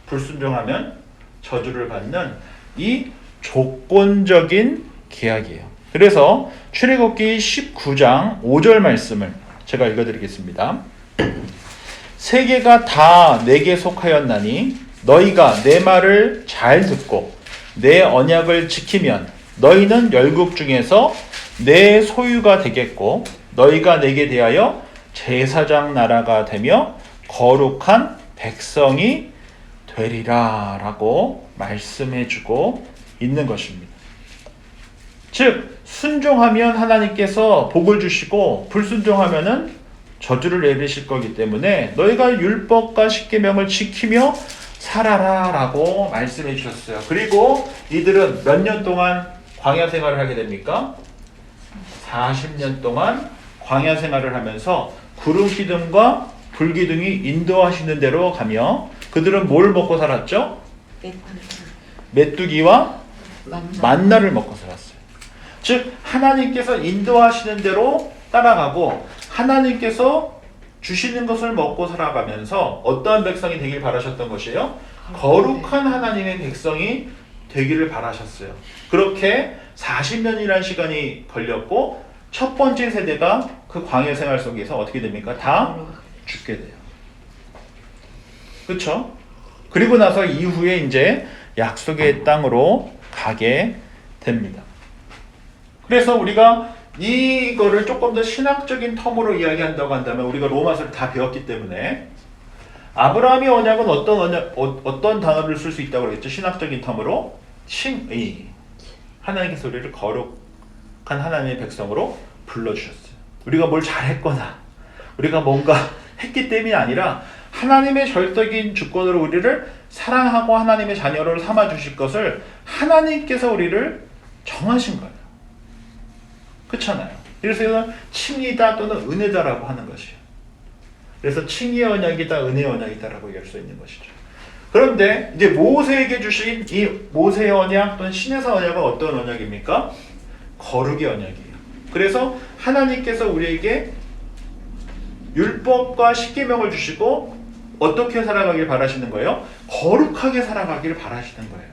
불순종하면 저주를 받는 이 조건적인 계약이에요. 그래서 출애굽기 19장 5절 말씀을 제가 읽어드리겠습니다. 세계가 다 내게 속하였나니 너희가 내 말을 잘 듣고 내 언약을 지키면 너희는 열국 중에서 내 소유가 되겠고 너희가 내게 대하여 제사장 나라가 되며 거룩한 백성이 되리라 라고 말씀해주고 있는 것입니다. 즉 순종하면 하나님께서 복을 주시고 불순종하면은 저주를 내리실 거기 때문에 너희가 율법과 십계명을 지키며 살아라 라고 말씀해 주셨어요. 그리고 이들은 몇 년 동안 광야 생활을 하게 됩니까? 40년 동안 광야 생활을 하면서 구름 기둥과 불 기둥이 인도하시는 대로 가며 그들은 뭘 먹고 살았죠? 메뚜기와 만나를 먹고 살았어요. 즉 하나님께서 인도하시는 대로 따라가고 하나님께서 주시는 것을 먹고 살아가면서 어떠한 백성이 되길 바라셨던 것이에요? 거룩한 하나님의 백성이 되기를 바라셨어요. 그렇게 40년이라는 시간이 걸렸고 첫 번째 세대가 그 광야 생활 속에서 어떻게 됩니까? 다 죽게 돼요. 그렇죠? 그리고 나서 이후에 이제 약속의 땅으로 가게 됩니다. 그래서 우리가 이거를 조금 더 신학적인 텀으로 이야기한다고 한다면 우리가 로마서를 다 배웠기 때문에 아브라함의 언약은 어떤 단어를 쓸 수 있다고 그랬죠? 신학적인 텀으로 칭의. 하나님께서 우리를 거룩한 하나님의 백성으로 불러주셨어요. 우리가 뭘 잘했거나 우리가 뭔가 했기 때문이 아니라 하나님의 절대적인 주권으로 우리를 사랑하고 하나님의 자녀로 삼아주실 것을 하나님께서 우리를 정하신 거예요. 그렇잖아요. 그래서 이건 칭의다 또는 은혜다라고 하는 것이에요. 그래서 칭의의 언약이다, 은혜의 언약이다라고 얘기할 수 있는 것이죠. 그런데 이제 모세에게 주신 이 모세의 언약 또는 신에서 언약은 어떤 언약입니까? 거룩의 언약이에요. 그래서 하나님께서 우리에게 율법과 십계명을 주시고 어떻게 살아가길 바라시는 거예요? 거룩하게 살아가길 바라시는 거예요.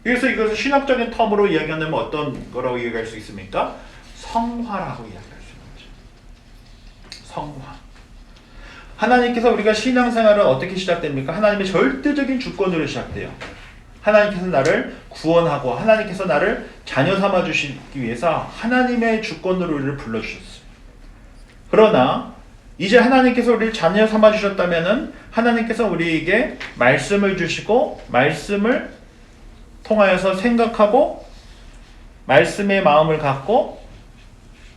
그래서 이것을 신학적인 텀으로 이야기하면 어떤 거라고 이야기할 수 있습니까? 성화라고 이야기할 수 있는 거죠. 성화. 하나님께서 우리가 신앙생활은 어떻게 시작됩니까? 하나님의 절대적인 주권으로 시작돼요. 하나님께서 나를 구원하고 하나님께서 나를 자녀 삼아주시기 위해서 하나님의 주권으로 우리를 불러주셨어요. 그러나 이제 하나님께서 우리를 자녀 삼아주셨다면 하나님께서 우리에게 말씀을 주시고 말씀을 통하여서 생각하고 말씀의 마음을 갖고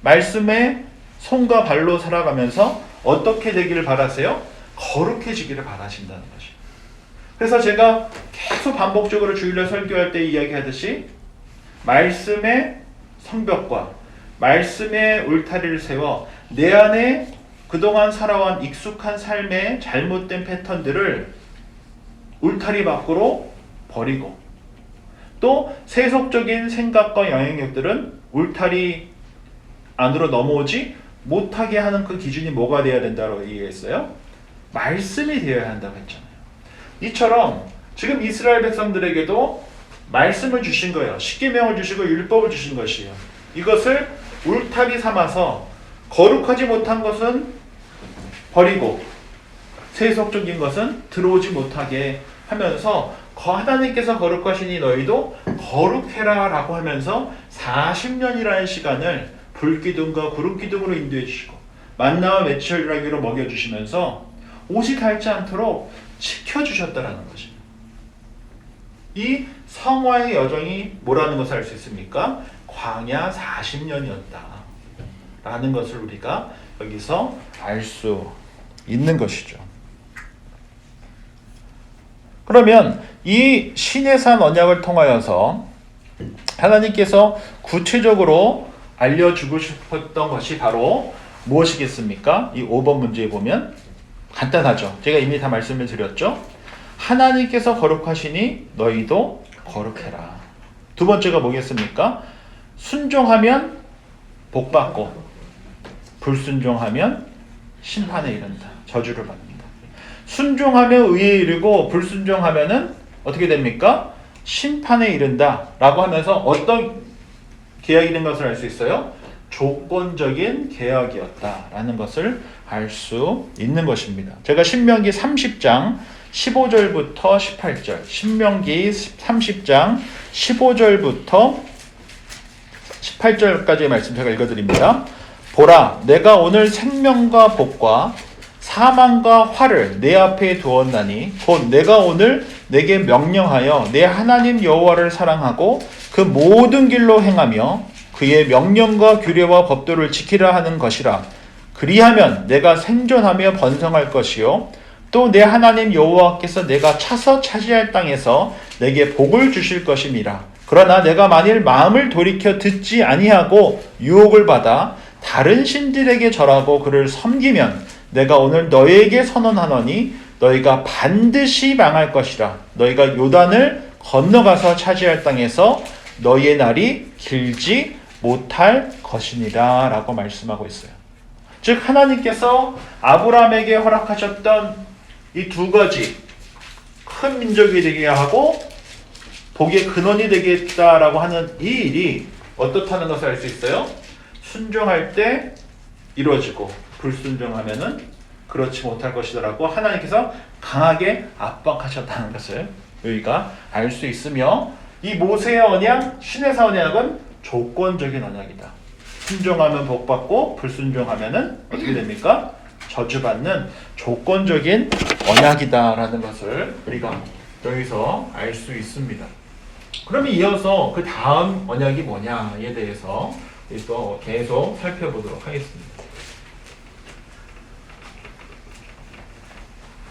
말씀의 손과 발로 살아가면서 어떻게 되기를 바라세요? 거룩해지기를 바라신다는 것이에요. 그래서 제가 계속 반복적으로 주일날 설교할 때 이야기하듯이 말씀의 성벽과 말씀의 울타리를 세워 내 안에 그동안 살아온 익숙한 삶의 잘못된 패턴들을 울타리 밖으로 버리고 또 세속적인 생각과 영향력들은 울타리 안으로 넘어오지 못하게 하는 그 기준이 뭐가 되어야 된다고 얘기했어요? 말씀이 되어야 한다고 했잖아요. 이처럼 지금 이스라엘 백성들에게도 말씀을 주신 거예요. 십계명을 주시고 율법을 주신 것이에요. 이것을 울타리 삼아서 거룩하지 못한 것은 버리고 세속적인 것은 들어오지 못하게 하면서 하나님께서 거룩하시니 너희도 거룩해라 라고 하면서 40년이라는 시간을 불기둥과 구름기둥으로 인도해 주시고 만나와 메추라기로 먹여주시면서 오직 닳지 않도록 지켜주셨다라는 것입니다. 이 성화의 여정이 뭐라는 것을 알 수 있습니까? 광야 40년이었다 라는 것을 우리가 여기서 알 수 있는 것이죠. 그러면 이 신의 산 언약을 통하여서 하나님께서 구체적으로 알려주고 싶었던 것이 바로 무엇이겠습니까? 이 5번 문제에 보면 간단하죠. 제가 이미 다 말씀을 드렸죠. 하나님께서 거룩하시니 너희도 거룩해라. 두 번째가 뭐겠습니까? 순종하면 복받고 불순종하면 심판에 이른다. 저주를 받는다. 순종하면 의에 이르고 불순종하면은 어떻게 됩니까? 심판에 이른다 라고 하면서 어떤 계약이 된 것을 알 수 있어요? 조건적인 계약이었다라는 것을 알 수 있는 것입니다. 제가 신명기 30장 15절부터 18절 신명기 30장 15절부터 18절까지의 말씀 제가 읽어드립니다. 보라, 내가 오늘 생명과 복과 사망과 화를 내 앞에 두었나니 곧 내가 오늘 내게 명령하여 내 하나님 여호와를 사랑하고 그 모든 길로 행하며 그의 명령과 규례와 법도를 지키라 하는 것이라. 그리하면 내가 생존하며 번성할 것이요 또 내 하나님 여호와께서 내가 차서 차지할 땅에서 내게 복을 주실 것임이라. 그러나 내가 만일 마음을 돌이켜 듣지 아니하고 유혹을 받아 다른 신들에게 절하고 그를 섬기면 내가 오늘 너희에게 선언하노니 너희가 반드시 망할 것이라. 너희가 요단을 건너가서 차지할 땅에서 너희의 날이 길지 못할 것이니라 라고 말씀하고 있어요. 즉 하나님께서 아브라함에게 허락하셨던 이 두 가지 큰 민족이 되게 하고 복의 근원이 되겠다라고 하는 이 일이 어떻다는 것을 알 수 있어요? 순종할 때 이루어지고 불순종하면은 그렇지 못할 것이다라고 하나님께서 강하게 압박하셨다는 것을 우리가 알 수 있으며, 이 모세의 언약, 시내사 언약은 조건적인 언약이다. 순종하면 복받고 불순종하면은 어떻게 됩니까? 저주받는 조건적인 언약이다라는 것을 우리가 여기서 알 수 있습니다. 그러면 이어서 그 다음 언약이 뭐냐에 대해서 또 계속 살펴보도록 하겠습니다.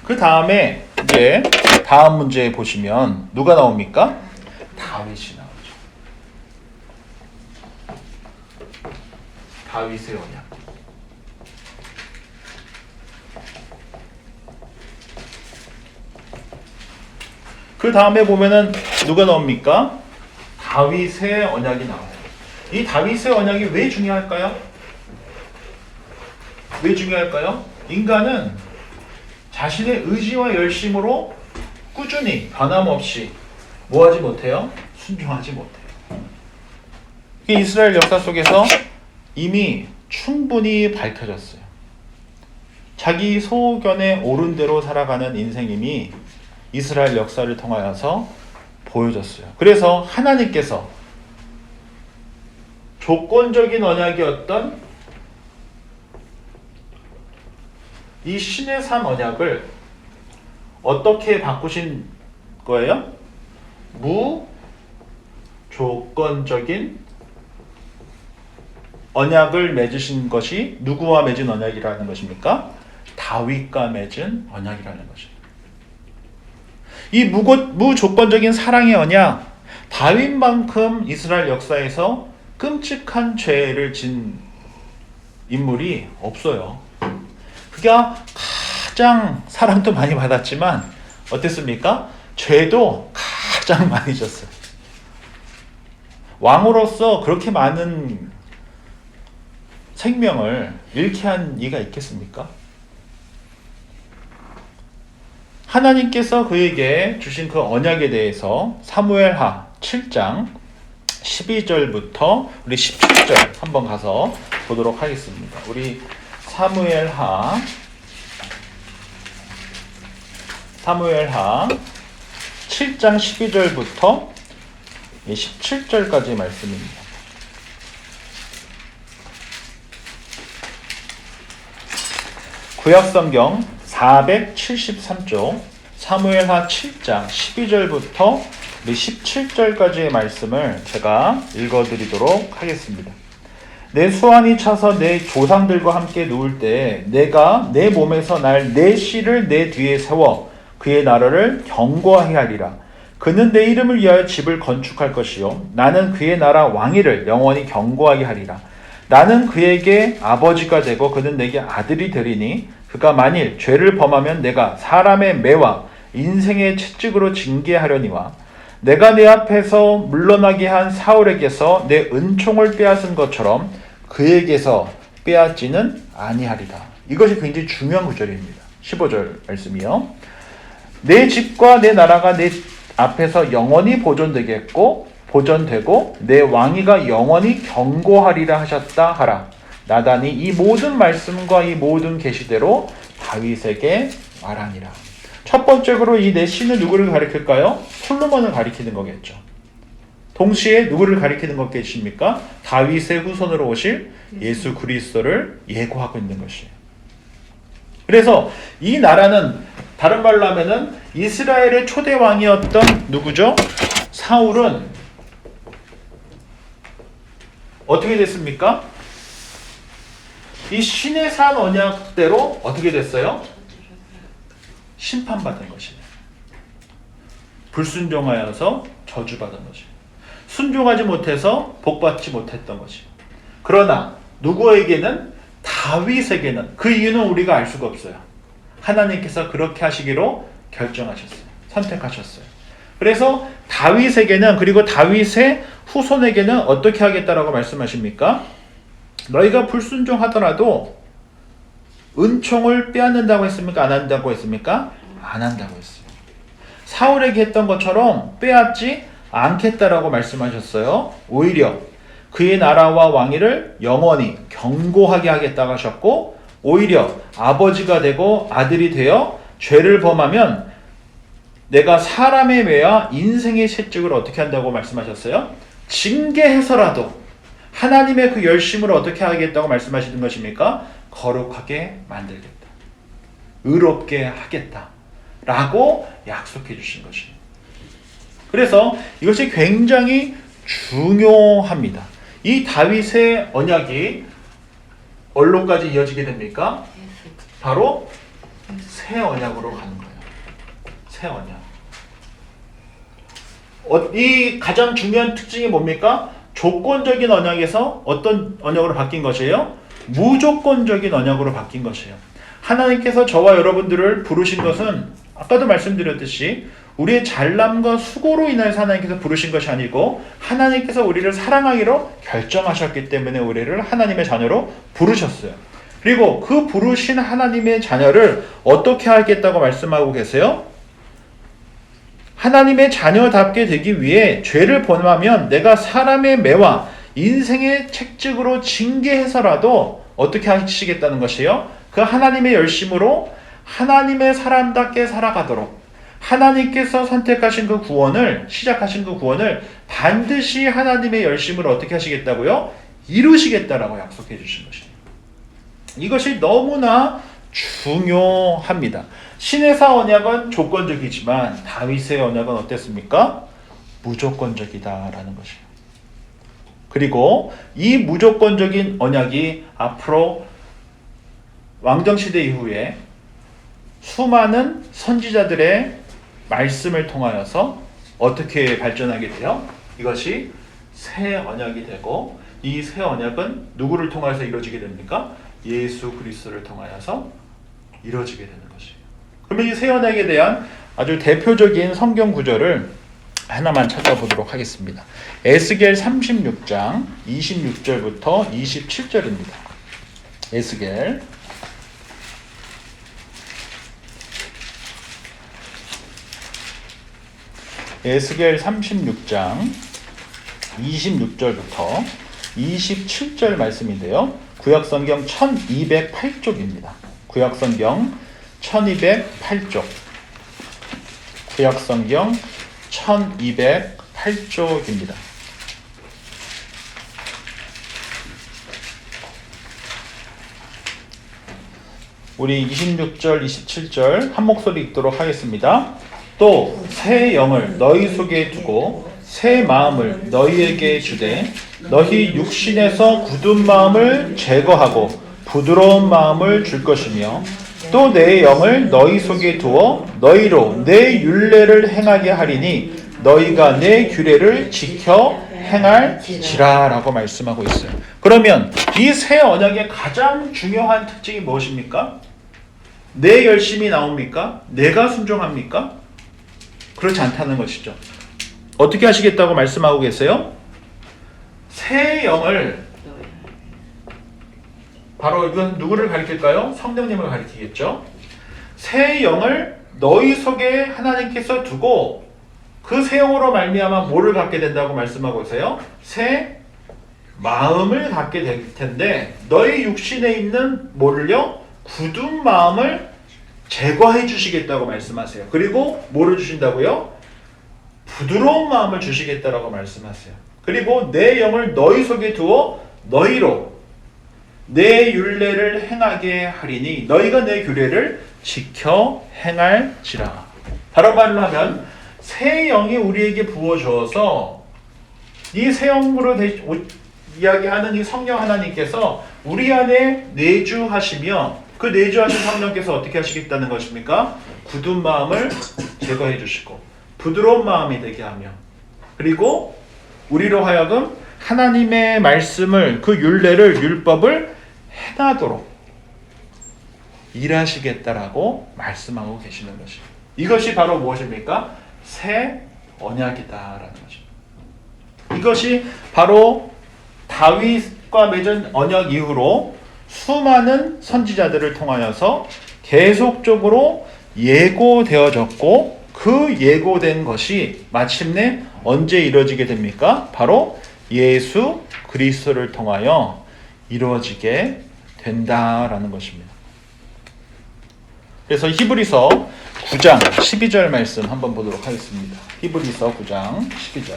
그 다음에 이제 다음 문제 보시면 누가 나옵니까? 다윗이 나오죠. 다윗의 언약. 그 다음에 보면은 누가 나옵니까? 다윗의 언약이 나와요. 이 다윗의 언약이 왜 중요할까요? 왜 중요할까요? 인간은 자신의 의지와 열심으로 꾸준히 변함없이 뭐하지 못해요? 순종하지 못해요. 이게 이스라엘 역사 속에서 이미 충분히 밝혀졌어요. 자기 소견에 옳은 대로 살아가는 인생임이 이스라엘 역사를 통하여서 보여졌어요. 그래서 하나님께서 조건적인 언약이었던 이 신의 산 언약을 어떻게 바꾸신 거예요? 무조건적인 언약을 맺으신 것이 누구와 맺은 언약이라는 것입니까? 다윗과 맺은 언약이라는 것입니다. 이 무조건적인 사랑의 언약, 다윗만큼 이스라엘 역사에서 끔찍한 죄를 진 인물이 없어요. 그가 가장 사랑도 많이 받았지만 어땠습니까? 죄도 가장 많이 졌어요. 왕으로서 그렇게 많은 생명을 잃게 한 이가 있겠습니까? 하나님께서 그에게 주신 그 언약에 대해서 사무엘하 7장 12절부터 우리 17절 한번 가서 보도록 하겠습니다. 우리 사무엘하 7장 12절부터 17절까지 말씀입니다. 구약성경 473쪽 사무엘하 7장 12절부터 17절까지의 말씀을 제가 읽어드리도록 하겠습니다. 내 수완이 차서 내 조상들과 함께 누울 때 내가 내 몸에서 날 내 씨를 내 뒤에 세워 그의 나라를 견고하게 하리라. 그는 내 이름을 위하여 집을 건축할 것이요 나는 그의 나라 왕위를 영원히 견고하게 하리라. 나는 그에게 아버지가 되고 그는 내게 아들이 되리니 그가 만일 죄를 범하면 내가 사람의 매와 인생의 채찍으로 징계하려니와 내가 내 앞에서 물러나게 한 사울에게서 내 은총을 빼앗은 것처럼 그에게서 빼앗지는 아니하리라. 이것이 굉장히 중요한 구절입니다. 15절 말씀이요. 내 집과 내 나라가 내 앞에서 영원히 보존되고 내 왕위가 영원히 견고하리라 하셨다 하라. 나단이 이 모든 말씀과 이 모든 계시대로 다윗에게 말하니라. 첫 번째로 이 내 씨는 누구를 가리킬까요? 솔로몬을 가리키는 거겠죠. 동시에 누구를 가리키는 것겠습니까? 다윗의 후손으로 오실 예수 그리스도를 예고하고 있는 것이에요. 그래서 이 나라는 다른 말로 하면은 이스라엘의 초대 왕이었던 누구죠? 사울은 어떻게 됐습니까? 이 신의 산 언약대로 어떻게 됐어요? 심판받은 것이에요. 불순종하여서 저주받은 것이에요. 순종하지 못해서 복받지 못했던 것이에요. 그러나 누구에게는? 다윗에게는. 그 이유는 우리가 알 수가 없어요. 하나님께서 그렇게 하시기로 결정하셨어요. 선택하셨어요. 그래서 다윗에게는, 그리고 다윗의 후손에게는 어떻게 하겠다라고 말씀하십니까? 너희가 불순종하더라도 은총을 빼앗는다고 했습니까? 안 한다고 했습니까? 안 한다고 했어요. 사울에게 했던 것처럼 빼앗지 않겠다라고 말씀하셨어요. 오히려 그의 나라와 왕위를 영원히 견고하게 하겠다고 하셨고, 오히려 아버지가 되고 아들이 되어 죄를 범하면 내가 사람의 매와 인생의 채찍을 어떻게 한다고 말씀하셨어요? 징계해서라도 하나님의 그 열심으로 어떻게 하겠다고 말씀하시는 것입니까? 거룩하게 만들겠다. 의롭게 하겠다. 라고 약속해 주신 것입니다. 그래서 이것이 굉장히 중요합니다. 이 다윗의 언약이 얼로까지 이어지게 됩니까? 바로 새 언약으로 가는 거예요. 새 언약. 이 가장 중요한 특징이 뭡니까? 조건적인 언약에서 어떤 언약으로 바뀐 것이에요? 무조건적인 언약으로 바뀐 것이에요. 하나님께서 저와 여러분들을 부르신 것은 아까도 말씀드렸듯이 우리의 잘남과 수고로 인해서 하나님께서 부르신 것이 아니고 하나님께서 우리를 사랑하기로 결정하셨기 때문에 우리를 하나님의 자녀로 부르셨어요. 그리고 그 부르신 하나님의 자녀를 어떻게 하겠다고 말씀하고 계세요? 하나님의 자녀답게 되기 위해 죄를 범하면 내가 사람의 매와 인생의 책찍으로 징계해서라도 어떻게 하시겠다는 것이에요? 그 하나님의 열심으로 하나님의 사람답게 살아가도록 하나님께서 선택하신 그 구원을, 시작하신 그 구원을 반드시 하나님의 열심으로 어떻게 하시겠다고요? 이루시겠다라고 약속해 주신 것입니다. 이것이 너무나 중요합니다. 신의 사 언약은 조건적이지만 다윗의 언약은 어땠습니까? 무조건적이다라는 것이에요. 그리고 이 무조건적인 언약이 앞으로 왕정시대 이후에 수많은 선지자들의 말씀을 통하여서 어떻게 발전하게 돼요? 이것이 새 언약이 되고, 이 새 언약은 누구를 통해서 이루어지게 됩니까? 예수 그리스도를 통하여서 이루어지게 되는 것이에요. 그러면 이 새 언약에 대한 아주 대표적인 성경 구절을 하나만 찾아보도록 하겠습니다. 에스겔 36장 26절부터 27절입니다. 에스겔 36장 26절부터 27절 말씀인데요. 구약성경 1208쪽입니다. 구약성경 1208쪽. 구약성경 1208쪽입니다. 우리 26절, 27절 한 목소리 읽도록 하겠습니다. 또 새 영을 너희 속에 두고 새 마음을 너희에게 주되 너희 육신에서 굳은 마음을 제거하고 부드러운 마음을 줄 것이며 또 내 영을 너희 속에 두어 너희로 내 율례를 행하게 하리니 너희가 내 규례를 지켜 행할지라 라고 말씀하고 있어요. 그러면 이 새 언약의 가장 중요한 특징이 무엇입니까? 내 열심이 나옵니까? 내가 순종합니까? 그렇지 않다는 것이죠. 어떻게 하시겠다고 말씀하고 계세요? 새 영을, 바로 이건 누구를 가리킬까요? 성령님을 가리키겠죠. 새 영을 너희 속에 하나님께서 두고 그 새 영으로 말미암아 뭐를 갖게 된다고 말씀하고 계세요? 새 마음을 갖게 될 텐데 너희 육신에 있는 뭐를요? 굳은 마음을 제거해 주시겠다고 말씀하세요. 그리고 뭐를 주신다고요? 부드러운 마음을 주시겠다라고 말씀하세요. 그리고 내 영을 너희 속에 두어 너희로 내 율례를 행하게 하리니 너희가 내 규례를 지켜 행할지라. 다른 말로 하면 새 영이 우리에게 부어주어서 이 새 영으로 이야기하는 이 성령 하나님께서 우리 안에 내주하시며 그 내주하신 성령께서 어떻게 하시겠다는 것입니까? 굳은 마음을 제거해 주시고 부드러운 마음이 되게 하며 그리고 우리로 하여금 하나님의 말씀을 그 율례를 율법을 행하도록 일하시겠다라고 말씀하고 계시는 것입니다. 이것이 바로 무엇입니까? 새 언약이다라는 것입니다. 이것이 바로 다윗과 맺은 언약 이후로 수많은 선지자들을 통하여서 계속적으로 예고되어졌고 그 예고된 것이 마침내 언제 이루어지게 됩니까? 바로 예수 그리스도를 통하여 이루어지게 된다라는 것입니다. 그래서 히브리서 9장 12절 말씀 한번 보도록 하겠습니다. 히브리서 9장 12절.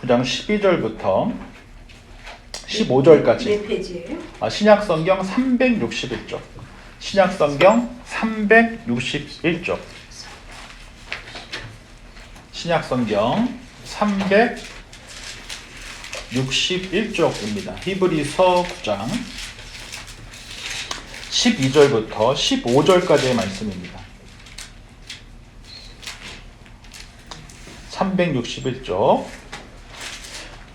장 12절부터 15절까지. 몇 페이지예요? 신약성경 361쪽. 신약성경 361쪽. 신약성경 361쪽입니다. 히브리서 9장 12절부터 15절까지의 말씀입니다. 361쪽.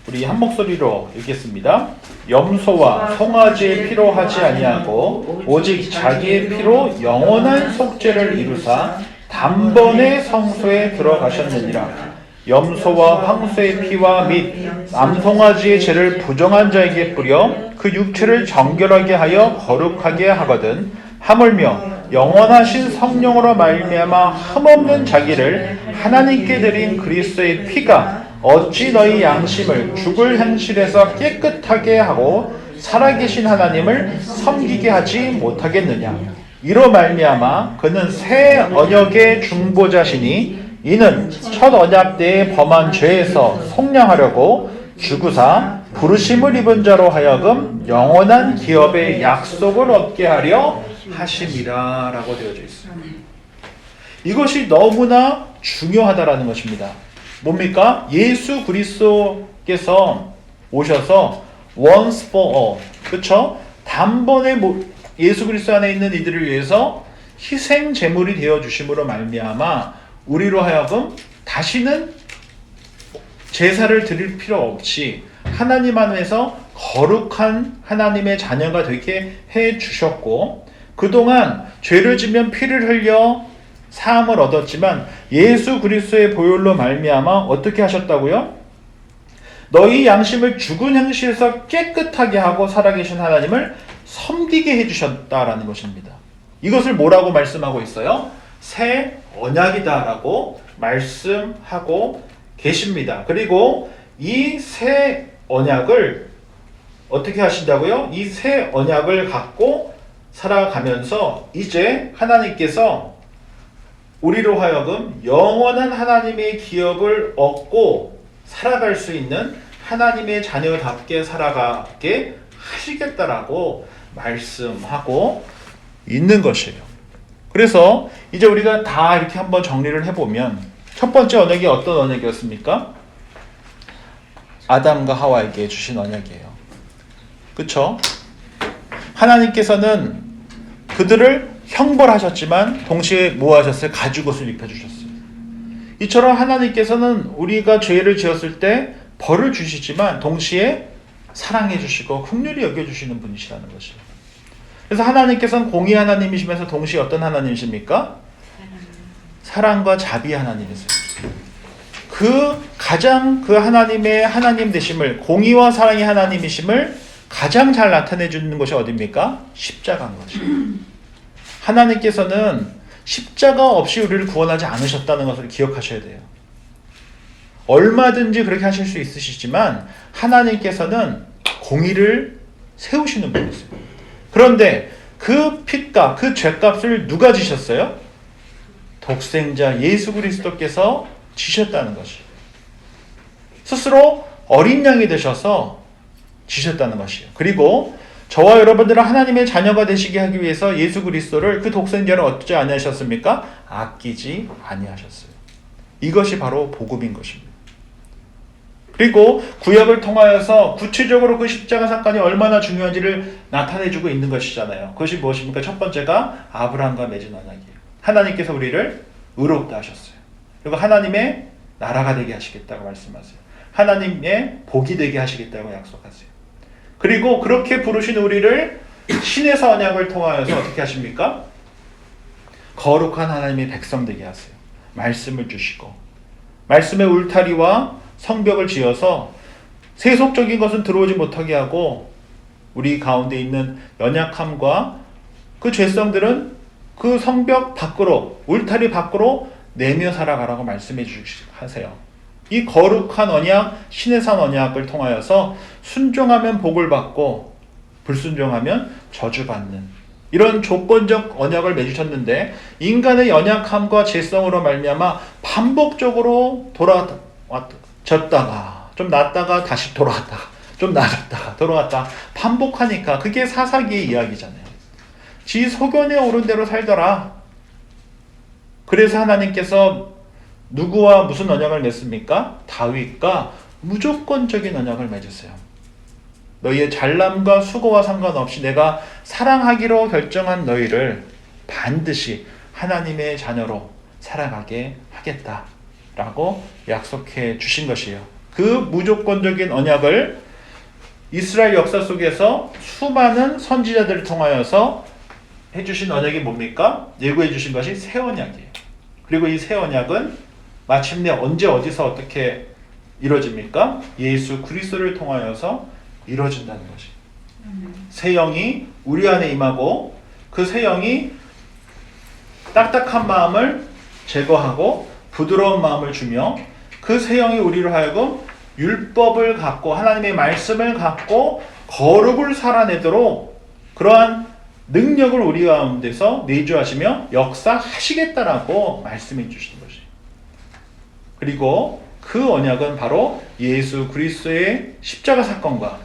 우리 한 목소리로 읽겠습니다. 염소와 송아지의 피로 하지 아니하고 오직 자기의 피로 영원한 속죄를 이루사 단번에 성소에 들어가셨느니라. 염소와 황소의 피와 및 암송아지의 죄를 부정한 자에게 뿌려 그 육체를 정결하게 하여 거룩하게 하거든 하물며 영원하신 성령으로 말미암아 흠없는 자기를 하나님께 드린 그리스도의 피가 어찌 너희 양심을 죽을 행실에서 깨끗하게 하고 살아계신 하나님을 섬기게 하지 못하겠느냐. 이로 말미암아 그는 새 언약의 중보자시니 이는 첫 언약 때에 범한 죄에서 속량하려고 죽으사 부르심을 입은 자로 하여금 영원한 기업의 약속을 얻게 하려 하심이라 라고 되어져 있습니다. 이것이 너무나 중요하다라는 것입니다. 뭡니까? 예수 그리스도께서 오셔서 once for all, 그렇죠? 단번에 예수 그리스도 안에 있는 이들을 위해서 희생 제물이 되어 주심으로 말미암아 우리로 하여금 다시는 제사를 드릴 필요 없이 하나님 안에서 거룩한 하나님의 자녀가 되게 해 주셨고 그동안 죄를 지면 피를 흘려 사함을 얻었지만 예수 그리스도의 보혈로 말미암아 어떻게 하셨다고요? 너희 양심을 죽은 행실에서 깨끗하게 하고 살아계신 하나님을 섬기게 해주셨다라는 것입니다. 이것을 뭐라고 말씀하고 있어요? 새 언약이다라고 말씀하고 계십니다. 그리고 이 새 언약을 어떻게 하신다고요? 이 새 언약을 갖고 살아가면서 이제 하나님께서 우리로 하여금 영원한 하나님의 기업을 얻고 살아갈 수 있는 하나님의 자녀답게 살아가게 하시겠다라고 말씀하고 있는 것이에요. 그래서 이제 우리가 다 이렇게 한번 정리를 해보면 첫 번째 언약이 어떤 언약이었습니까? 아담과 하와에게 주신 언약이에요. 그렇죠? 하나님께서는 그들을 형벌하셨지만 동시에 뭐 하셨어요? 가죽옷을 입혀주셨어요. 이처럼 하나님께서는 우리가 죄를 지었을 때 벌을 주시지만 동시에 사랑해 주시고 긍휼히 여겨주시는 분이시라는 것이에요. 그래서 하나님께서는 공의 하나님이시면서 동시에 어떤 하나님이십니까? 사랑과 자비 하나님이세요. 그 하나님의 하나님 되심을, 공의와 사랑의 하나님이심을 가장 잘 나타내 주는 것이 어디입니까? 십자가인 것이에요. 하나님께서는 십자가 없이 우리를 구원하지 않으셨다는 것을 기억하셔야 돼요. 얼마든지 그렇게 하실 수 있으시지만 하나님께서는 공의를 세우시는 분이세요. 그런데 그 핏값, 그 죄값을 누가 지셨어요? 독생자 예수 그리스도께서 지셨다는 것이에요. 스스로 어린 양이 되셔서 지셨다는 것이에요. 그리고 저와 여러분들은 하나님의 자녀가 되시게 하기 위해서 예수 그리스도를, 그 독생자를 어찌 아니하셨습니까? 아끼지 아니하셨어요. 이것이 바로 복음인 것입니다. 그리고 구약을 통하여서 구체적으로 그 십자가 사건이 얼마나 중요한지를 나타내주고 있는 것이잖아요. 그것이 무엇입니까? 첫 번째가 아브라함과 맺은 언약이에요. 하나님께서 우리를 의롭다 하셨어요. 그리고 하나님의 나라가 되게 하시겠다고 말씀하세요. 하나님의 복이 되게 하시겠다고 약속하세요. 그리고 그렇게 부르신 우리를 신의 언약을 통하여서 어떻게 하십니까? 거룩한 하나님의 백성 되게 하세요. 말씀을 주시고 말씀의 울타리와 성벽을 지어서 세속적인 것은 들어오지 못하게 하고 우리 가운데 있는 연약함과 그 죄성들은 그 성벽 밖으로, 울타리 밖으로 내며 살아가라고 말씀해 주세요. 이 거룩한 언약, 신의 산 언약을 통하여서 순종하면 복을 받고 불순종하면 저주받는 이런 조건적 언약을 맺으셨는데, 인간의 연약함과 죄성으로 말미암아 반복적으로 졌다가 좀 낫다가 다시 돌아왔다가 좀 나아졌다가 돌아왔다가 반복하니까 그게 사사기의 이야기잖아요. 지 소견에 오른 대로 살더라. 그래서 하나님께서 누구와 무슨 언약을 맺습니까? 다윗과 무조건적인 언약을 맺으세요. 너희의 잘남과 수고와 상관없이 내가 사랑하기로 결정한 너희를 반드시 하나님의 자녀로 살아가게 하겠다라고 약속해 주신 것이에요. 그 무조건적인 언약을 이스라엘 역사 속에서 수많은 선지자들을 통하여서 해주신 언약이 뭡니까? 예고해 주신 것이 새 언약이에요. 그리고 이 새 언약은 마침내 언제 어디서 어떻게 이루어집니까? 예수 그리스도를 통하여서 이루어진다는 것이. 새 영이 우리 안에 임하고 그 새 영이 딱딱한 마음을 제거하고 부드러운 마음을 주며 그 새 영이 우리로 하여금 율법을 갖고 하나님의 말씀을 갖고 거룩을 살아내도록 그러한 능력을 우리 가운데서 내주하시며 역사하시겠다라고 말씀해 주시는 것이. 그리고 그 언약은 바로 예수 그리스도의 십자가 사건과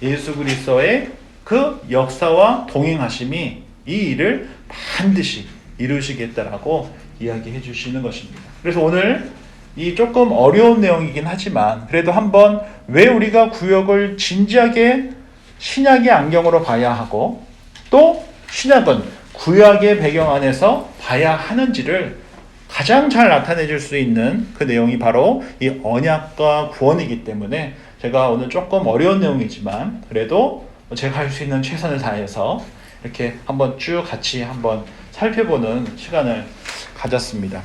예수 그리스도의 그 역사와 동행하심이 이 일을 반드시 이루시겠다라고 이야기해 주시는 것입니다. 그래서 오늘 이 조금 어려운 내용이긴 하지만 그래도 한번 왜 우리가 구약을 진지하게 신약의 안경으로 봐야 하고 또 신약은 구약의 배경 안에서 봐야 하는지를 가장 잘 나타내 줄 수 있는 그 내용이 바로 이 언약과 구원이기 때문에 제가 오늘 조금 어려운 내용이지만 그래도 제가 할 수 있는 최선을 다해서 이렇게 한번 쭉 같이 한번 살펴보는 시간을 가졌습니다.